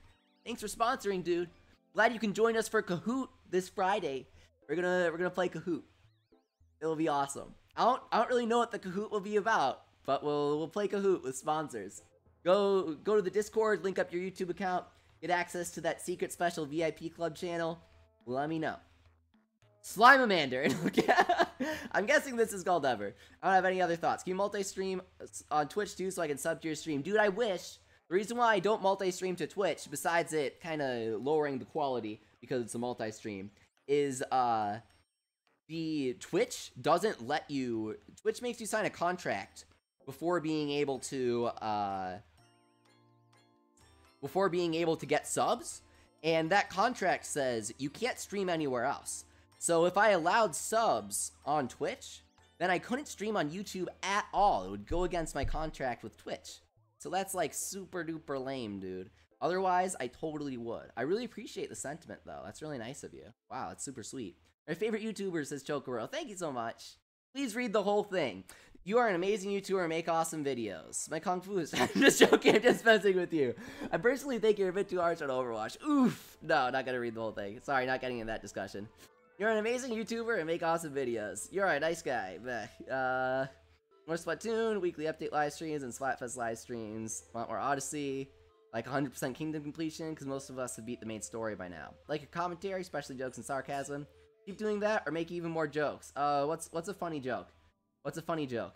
thanks for sponsoring, dude. Glad you can join us for Kahoot this Friday. We're gonna play Kahoot. It'll be awesome. I don't really know what the Kahoot will be about, but we'll play Kahoot with sponsors. Go to the Discord, link up your YouTube account, get access to that secret special VIP club channel. Let me know. Slimeamander. I'm guessing this is called ever. I don't have any other thoughts. Can you multi-stream on Twitch too so I can sub to your stream? Dude, I wish, The reason why I don't multi-stream to Twitch, besides it kind of lowering the quality because it's a multi-stream, is the Twitch doesn't let you. Twitch makes you sign a contract before being able to get subs, and that contract says you can't stream anywhere else. So if I allowed subs on Twitch, then I couldn't stream on YouTube at all. It would go against my contract with Twitch. So that's like super duper lame, dude. Otherwise, I totally would. I really appreciate the sentiment, though. That's really nice of you. Wow, that's super sweet. My favorite YouTuber, says Chokoro. Thank you so much. Please read the whole thing. You are an amazing YouTuber and make awesome videos. My Kung Fu is... I'm just joking, I'm just messing with you. I personally think you're a bit too harsh on Overwatch. Oof. No, not gonna read the whole thing. Sorry, not getting in that discussion. You're an amazing YouTuber and make awesome videos. You're a nice guy. More Splatoon, weekly update live streams, and Splatfest live streams. Want more Odyssey, like 100% Kingdom completion, because most of us have beat the main story by now. Like your commentary, especially jokes and sarcasm. Keep doing that, or make even more jokes. What's a funny joke? What's a funny joke?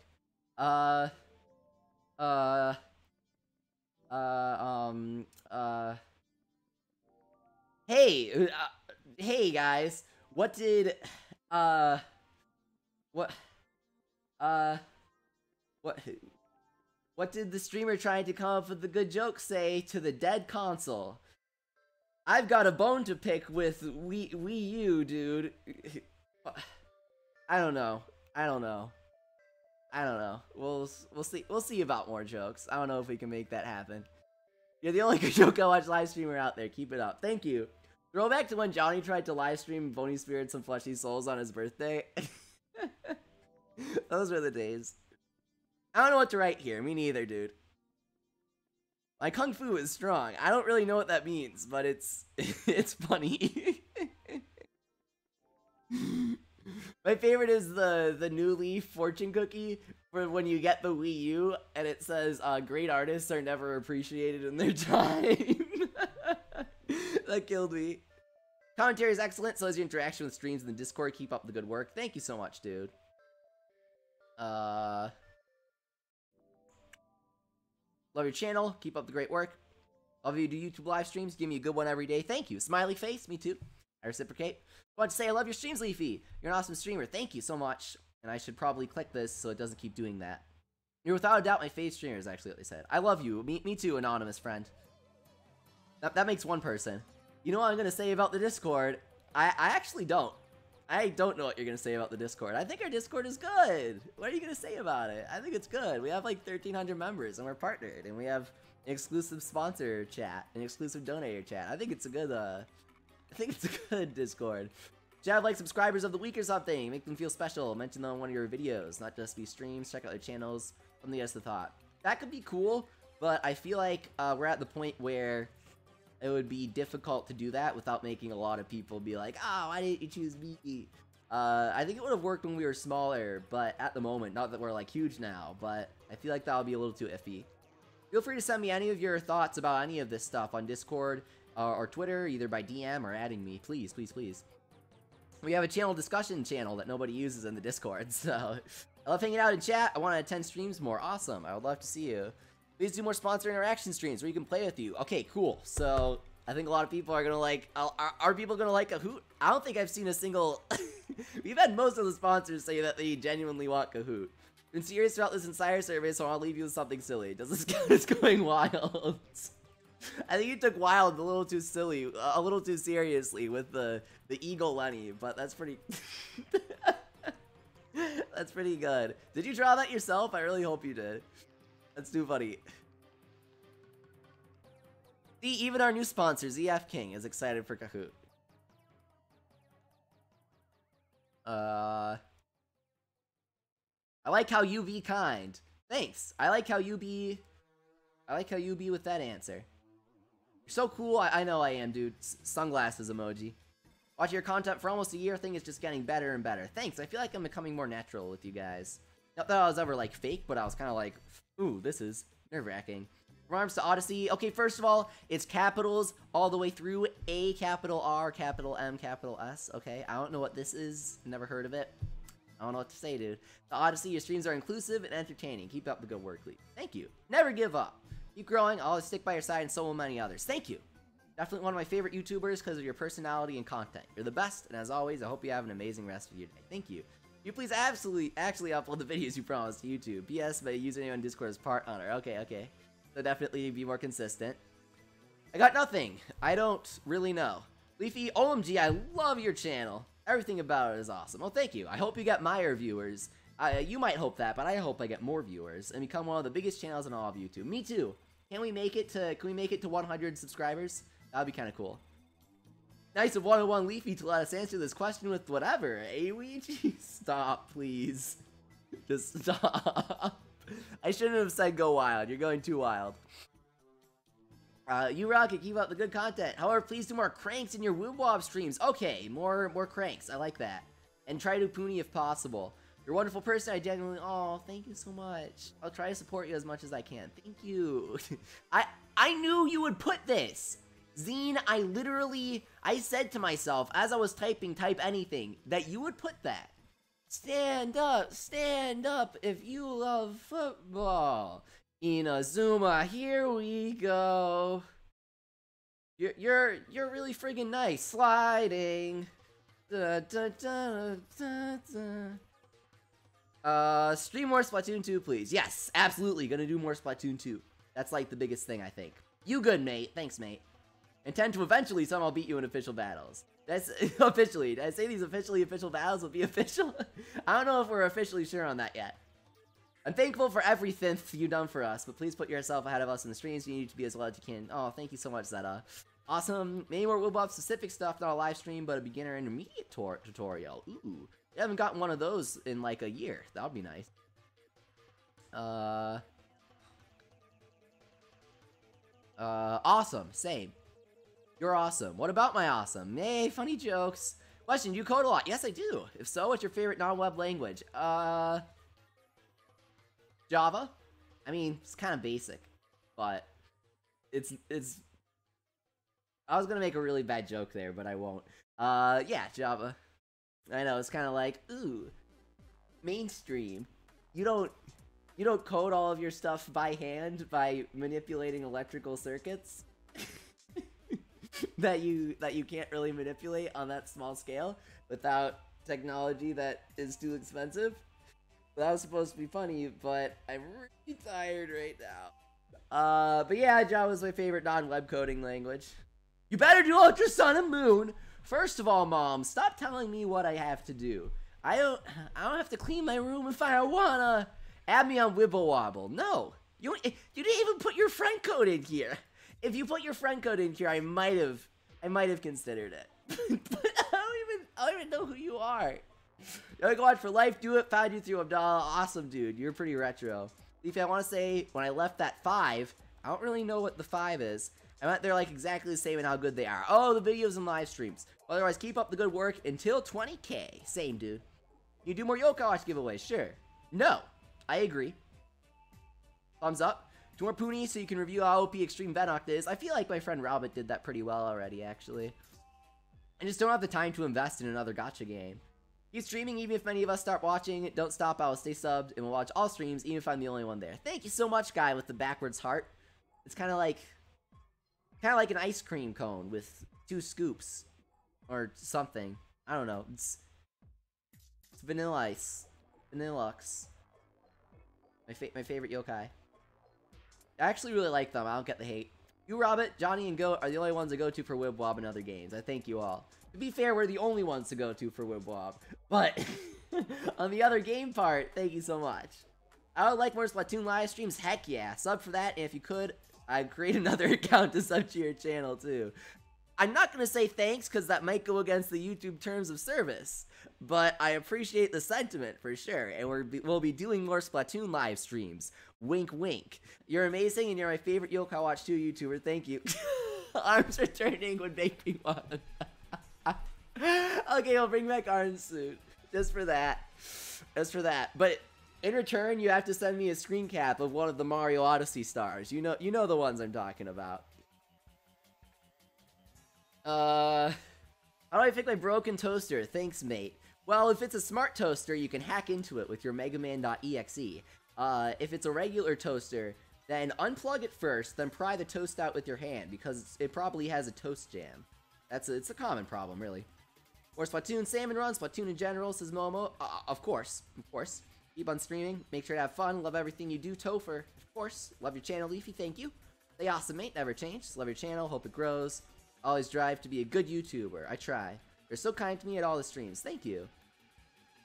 Hey guys, what did the streamer trying to come up with the good joke say to the dead console? I've got a bone to pick with Wii U, dude. I don't know. We'll see about more jokes. I don't know if we can make that happen. You're the only good joke I watch live streamer out there. Keep it up. Thank you. Throwback to when Johnny tried to live stream Bony Spirits and Fleshy Souls on his birthday. Those were the days. I don't know what to write here. Me neither, dude. My Kung Fu is strong. I don't really know what that means, but it's funny. My favorite is the New Leaf fortune cookie for when you get the Wii U and it says great artists are never appreciated in their time. That killed me. Commentary is excellent, so is your interaction with streams in the Discord. Keep up the good work. Thank you so much, dude. Love your channel. Keep up the great work. Love you do YouTube live streams. Give me a good one every day. Thank you. Smiley face. Me too. I reciprocate. I want to say I love your streams, Leafy. You're an awesome streamer. Thank you so much. And I should probably click this so it doesn't keep doing that. You're without a doubt my favorite streamer is actually what they said. I love you. Me too, anonymous friend. That makes one person. You know what I'm going to say about the Discord? I actually don't. I don't know what you're going to say about the Discord. I think our Discord is good. What are you going to say about it? I think it's good. We have like 1,300 members and we're partnered. And we have an exclusive sponsor chat, an exclusive donator chat. I think it's a good Discord. Should have like subscribers of the week or something. Make them feel special. Mention them on one of your videos. Not just be streams. Check out their channels. Something else to thought. That could be cool, but I feel like we're at the point where it would be difficult to do that without making a lot of people be like, oh, why didn't you choose me? I think it would have worked when we were smaller, but at the moment, not that we're like huge now, but I feel like that would be a little too iffy. Feel free to send me any of your thoughts about any of this stuff on Discord or Twitter, either by DM or adding me. Please, please, please. We have a channel discussion channel that nobody uses in the Discord, so I love hanging out in chat. I want to attend streams more. Awesome. I would love to see you. Please do more sponsor interaction streams where you can play with you. Okay, cool. So I think a lot of people are gonna like. Are people gonna like Kahoot? I don't think I've seen a single. We've had most of the sponsors say that they genuinely want Kahoot. Been serious about this entire survey, so I'll leave you with something silly. Does this count as going wild? I think you took wild a little too silly, a little too seriously with the Eagle Lenny, but that's pretty. That's pretty good. Did you draw that yourself? I really hope you did. That's too funny. See, even our new sponsor, ZF King, is excited for Kahoot. I like how you be kind. Thanks. I like how you be with that answer. You're so cool. I know I am, dude. Sunglasses emoji. Watching your content for almost a year, thing is just getting better and better. Thanks. I feel like I'm becoming more natural with you guys. Not that I was ever like fake, but I was kind of like, ooh, this is nerve-wracking. From ARMS to Odyssey. Okay, first of all, it's capitals all the way through. A capital R, capital M, capital S. Okay, I don't know what this is. Never heard of it. I don't know what to say, dude. The Odyssey, your streams are inclusive and entertaining. Keep up the good work, please. Thank you. Never give up. Keep growing. I'll always stick by your side, and so will many others. Thank you. Definitely one of my favorite YouTubers because of your personality and content. You're the best, and as always, I hope you have an amazing rest of your day. Thank you. You please actually upload the videos you promised to YouTube. P.S. My username on Discord is Part Honor. Okay. So definitely be more consistent. I got nothing. I don't really know. Leafy, OMG, I love your channel. Everything about it is awesome. Well, thank you. I hope you get Meyer viewers. You might hope that, but I hope I get more viewers and become one of the biggest channels in all of YouTube. Me too. Can we make it to 100 subscribers? That'd be kind of cool. Nice of 101 Leafy to let us answer this question with whatever. Hey, Ouija, stop, please. Just stop. I shouldn't have said go wild. You're going too wild. You rock it. Keep up the good content. However, please do more cranks in your Woobob streams. Okay, more cranks. I like that. And try to Poonie if possible. You're a wonderful person. I genuinely... Oh, thank you so much. I'll try to support you as much as I can. Thank you. I knew you would put this. Zine, I said to myself as I was typing type anything that you would put that. Stand up if you love football. Inazuma, here we go. You're really friggin' nice. Sliding. Stream more Splatoon 2, please. Yes, absolutely. Gonna do more Splatoon 2. That's like the biggest thing, I think. You good, mate. Thanks, mate. Intend to eventually somehow beat you in official battles. That's officially. Did I say these official battles will be official? I don't know if we're officially sure on that yet. I'm thankful for everything you've done for us, but please put yourself ahead of us in the streams. You need to be as well as you can. Oh, thank you so much, Zeta. Awesome. Many more Woobob specific stuff, not a live stream, but a beginner intermediate tutorial. Ooh. I haven't gotten one of those in like a year. That would be nice. Awesome. Same. You're awesome. What about my awesome? Hey, funny jokes. Question, do you code a lot? Yes, I do. If so, what's your favorite non-web language? Java? I mean, it's kind of basic, but it's... I was gonna make a really bad joke there, but I won't. Yeah, Java. I know, it's kind of like, ooh, mainstream. You don't code all of your stuff by hand by manipulating electrical circuits that you can't really manipulate on that small scale without technology that is too expensive. That was supposed to be funny, but I'm really tired right now. But yeah, Java's my favorite non-web coding language. You better do Ultra Sun and Moon. First of all, Mom, stop telling me what I have to do. I don't have to clean my room if I wanna. Add me on Wibble Wobble. No, you didn't even put your friend code in here. If you put your friend code in here, I might have considered it. But I don't even know who you are. Yo, go on for life. Do it. Found you through Abdallah. Awesome, dude. You're pretty retro. Leafy, I want to say when I left that 5, I don't really know what the 5 is. I meant they're like exactly the same in how good they are. Oh, the videos and live streams. Otherwise, keep up the good work until 20K. Same, dude. You do more Yokai Watch giveaways? Sure. No. I agree. Thumbs up. 2 more Poonies so you can review how OP Extreme Venoct is. I feel like my friend Robert did that pretty well already, actually. I just don't have the time to invest in another gacha game. Keep streaming even if many of us start watching. Don't stop. I will stay subbed and will watch all streams even if I'm the only one there. Thank you so much, guy with the backwards heart. It's kind of like an ice cream cone with 2 scoops or something. I don't know. It's vanilla ice. Vanillux. My favorite yokai. I actually really like them. I don't get the hate. You, Robert, Johnny, and Goat are the only ones to go to for Wibwob and other games. I thank you all. To be fair, we're the only ones to go to for Wibwob. But on the other game part, thank you so much. I would like more Splatoon live streams. Heck yeah. Sub for that, and if you could, I'd create another account to sub to your channel too. I'm not going to say thanks because that might go against the YouTube terms of service. But I appreciate the sentiment for sure. And we'll be doing more Splatoon live streams. Wink, wink. You're amazing and you're my favorite Yokai Watch 2 YouTuber. Thank you. Arms returning would make me want. Okay, I'll bring back Arms soon. Just for that. But in return, you have to send me a screen cap of one of the Mario Odyssey stars. You know the ones I'm talking about. How do I fix my broken toaster? Thanks, mate. Well, if it's a smart toaster, you can hack into it with your megaman.exe. If it's a regular toaster, then unplug it first, then pry the toast out with your hand, because it probably has a toast jam. It's a common problem, really. Or Splatoon Salmon Run, Splatoon in general, says Momo. Of course. Keep on streaming, make sure to have fun, love everything you do, Topher. Of course, love your channel, Leafy, thank you. Stay awesome, mate, never change. Love your channel, hope it grows. Always drive to be a good YouTuber, I try. You're so kind to me at all the streams, thank you.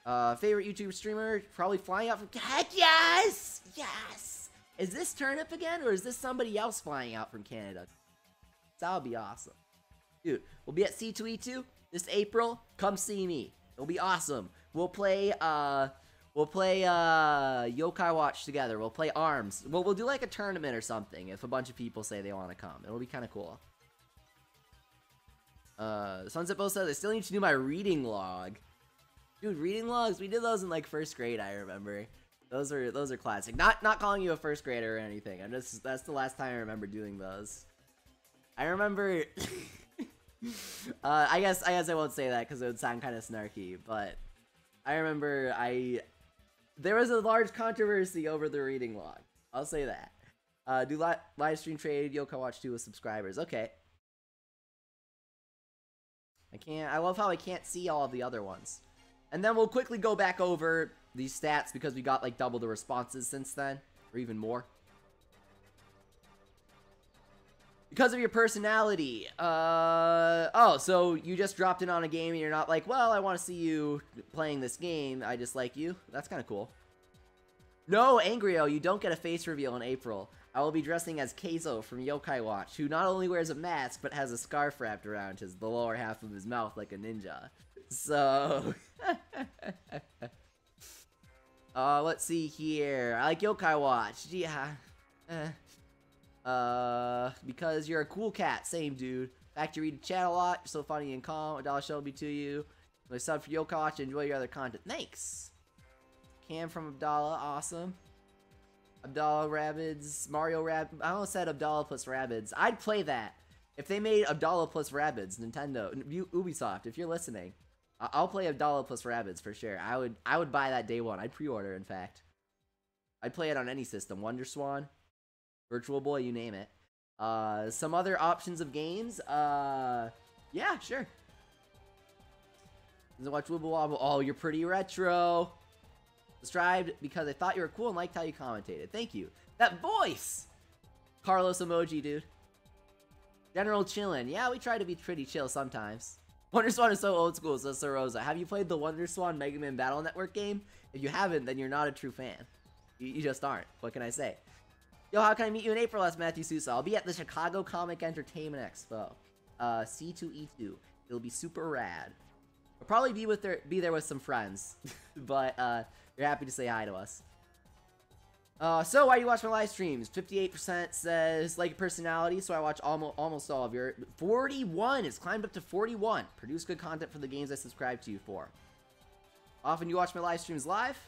Favorite YouTuber streamer, probably flying out from... Heck yes! Yes! Is this Turnip again, or is this somebody else flying out from Canada? That would be awesome. Dude, we'll be at C2E2 this April. Come see me. It'll be awesome. We'll play Yokai Watch together. We'll play ARMS. We'll do like a tournament or something if a bunch of people say they want to come. It'll be kind of cool. Sunset Post says I still need to do my reading log. Dude, reading logs, we did those in like first grade, I remember. Those are classic. Not calling you a first grader or anything. That's the last time I remember doing those. I remember I guess I won't say that because it would sound kind of snarky, but I remember there was a large controversy over the reading log. I'll say that. Do live stream trade Yokai Watch 2 with subscribers. Okay. I love how I can't see all of the other ones. And then we'll quickly go back over these stats because we got like double the responses since then, or even more. Because of your personality. Oh, so you just dropped in on a game and you're not like, well, I want to see you playing this game. I just like you. That's kind of cool. No, Angrio, you don't get a face reveal in April. I will be dressing as Keizo from Yokai Watch, who not only wears a mask, but has a scarf wrapped around the lower half of his mouth like a ninja. So... let's see here. I like Yokai Watch. Yeah. Because you're a cool cat. Same, dude. Fact, you read the chat a lot. You're so funny and calm. Abdallah Shelby to you. My sub for Yokai Watch. Enjoy your other content. Thanks. Cam from Abdallah. Awesome. Abdallah Rabbids. Mario Rabbids. I almost said Abdallah plus Rabbids. I'd play that. If they made Abdallah plus Rabbids, Nintendo, Ubisoft, if you're listening, I'll play Abdallah plus Rabbids for sure. I would buy that day one. I'd pre-order, in fact. I'd play it on any system. WonderSwan, Virtual Boy, you name it. Some other options of games. Yeah, sure. Doesn't watch Wibble Wobble. Oh, you're pretty retro. Subscribed because I thought you were cool and liked how you commentated. Thank you. That voice! Carlos emoji, dude. General chillin'. Yeah, we try to be pretty chill sometimes. WonderSwan is so old school, says Sir Rosa. Have you played the WonderSwan Mega Man Battle Network game? If you haven't, then you're not a true fan. You just aren't. What can I say? Yo, how can I meet you in April? Asked Matthew Sousa. I'll be at the Chicago Comic Entertainment Expo. C2E2. It'll be super rad. I'll probably be there with some friends. But, you're happy to say hi to us. So why do you watch my live streams? 58% says like personality, so I watch almost all of your. 41, it's climbed up to 41. Produce good content for the games I subscribe to you for. Often you watch my live streams live.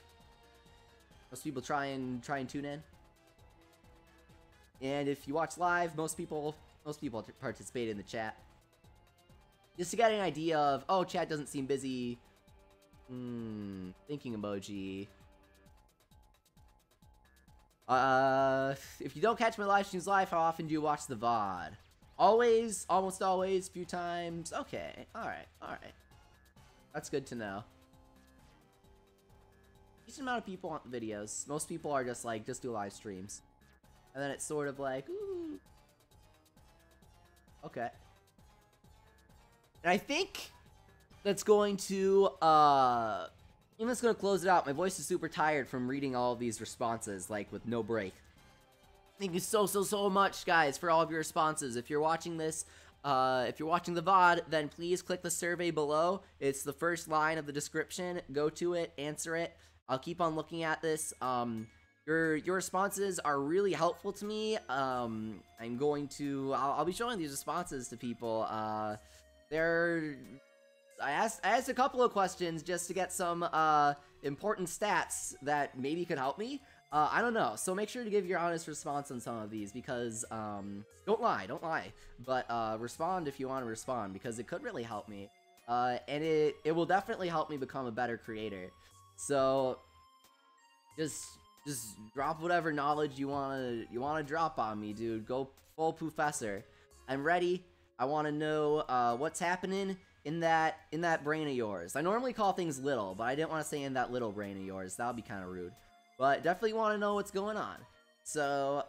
Most people try and tune in. And if you watch live, most people participate in the chat. Just to get an idea of, oh, chat doesn't seem busy. Thinking emoji. If you don't catch my live streams live, how often do you watch the VOD? Always, almost always, few times. Okay, alright. That's good to know. Decent amount of people want the videos. Most people are just like, just do live streams. And then it's sort of like, ooh. Okay. And I think that's going to, I'm just gonna close it out. My voice is super tired from reading all of these responses, like, with no break. Thank you so much, guys, for all of your responses. If you're watching this, if you're watching the VOD, then please click the survey below. It's the first line of the description. Go to it, answer it. I'll keep on looking at this. Your responses are really helpful to me. I'll be showing these responses to people. I asked a couple of questions just to get some important stats that maybe could help me. I don't know, so make sure to give your honest response on some of these because, don't lie, but respond if you want to respond because it could really help me. And it will definitely help me become a better creator. So, just just drop whatever knowledge you wanna drop on me, dude. Go full professor. I'm ready. I want to know what's happening in that brain of yours. I normally call things little, but I didn't want to say in that little brain of yours. That would be kind of rude. But definitely want to know what's going on. So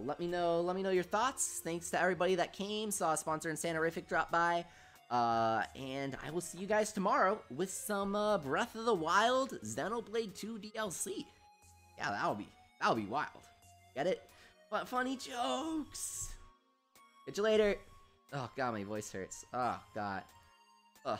let me know your thoughts. Thanks to everybody that came, saw a sponsor in Santarific drop by. And I will see you guys tomorrow with some Breath of the Wild Xenoblade 2 DLC. Yeah, that'll be wild. Get it? But funny jokes. Catch you later. Oh god, my voice hurts. Oh god. Ugh.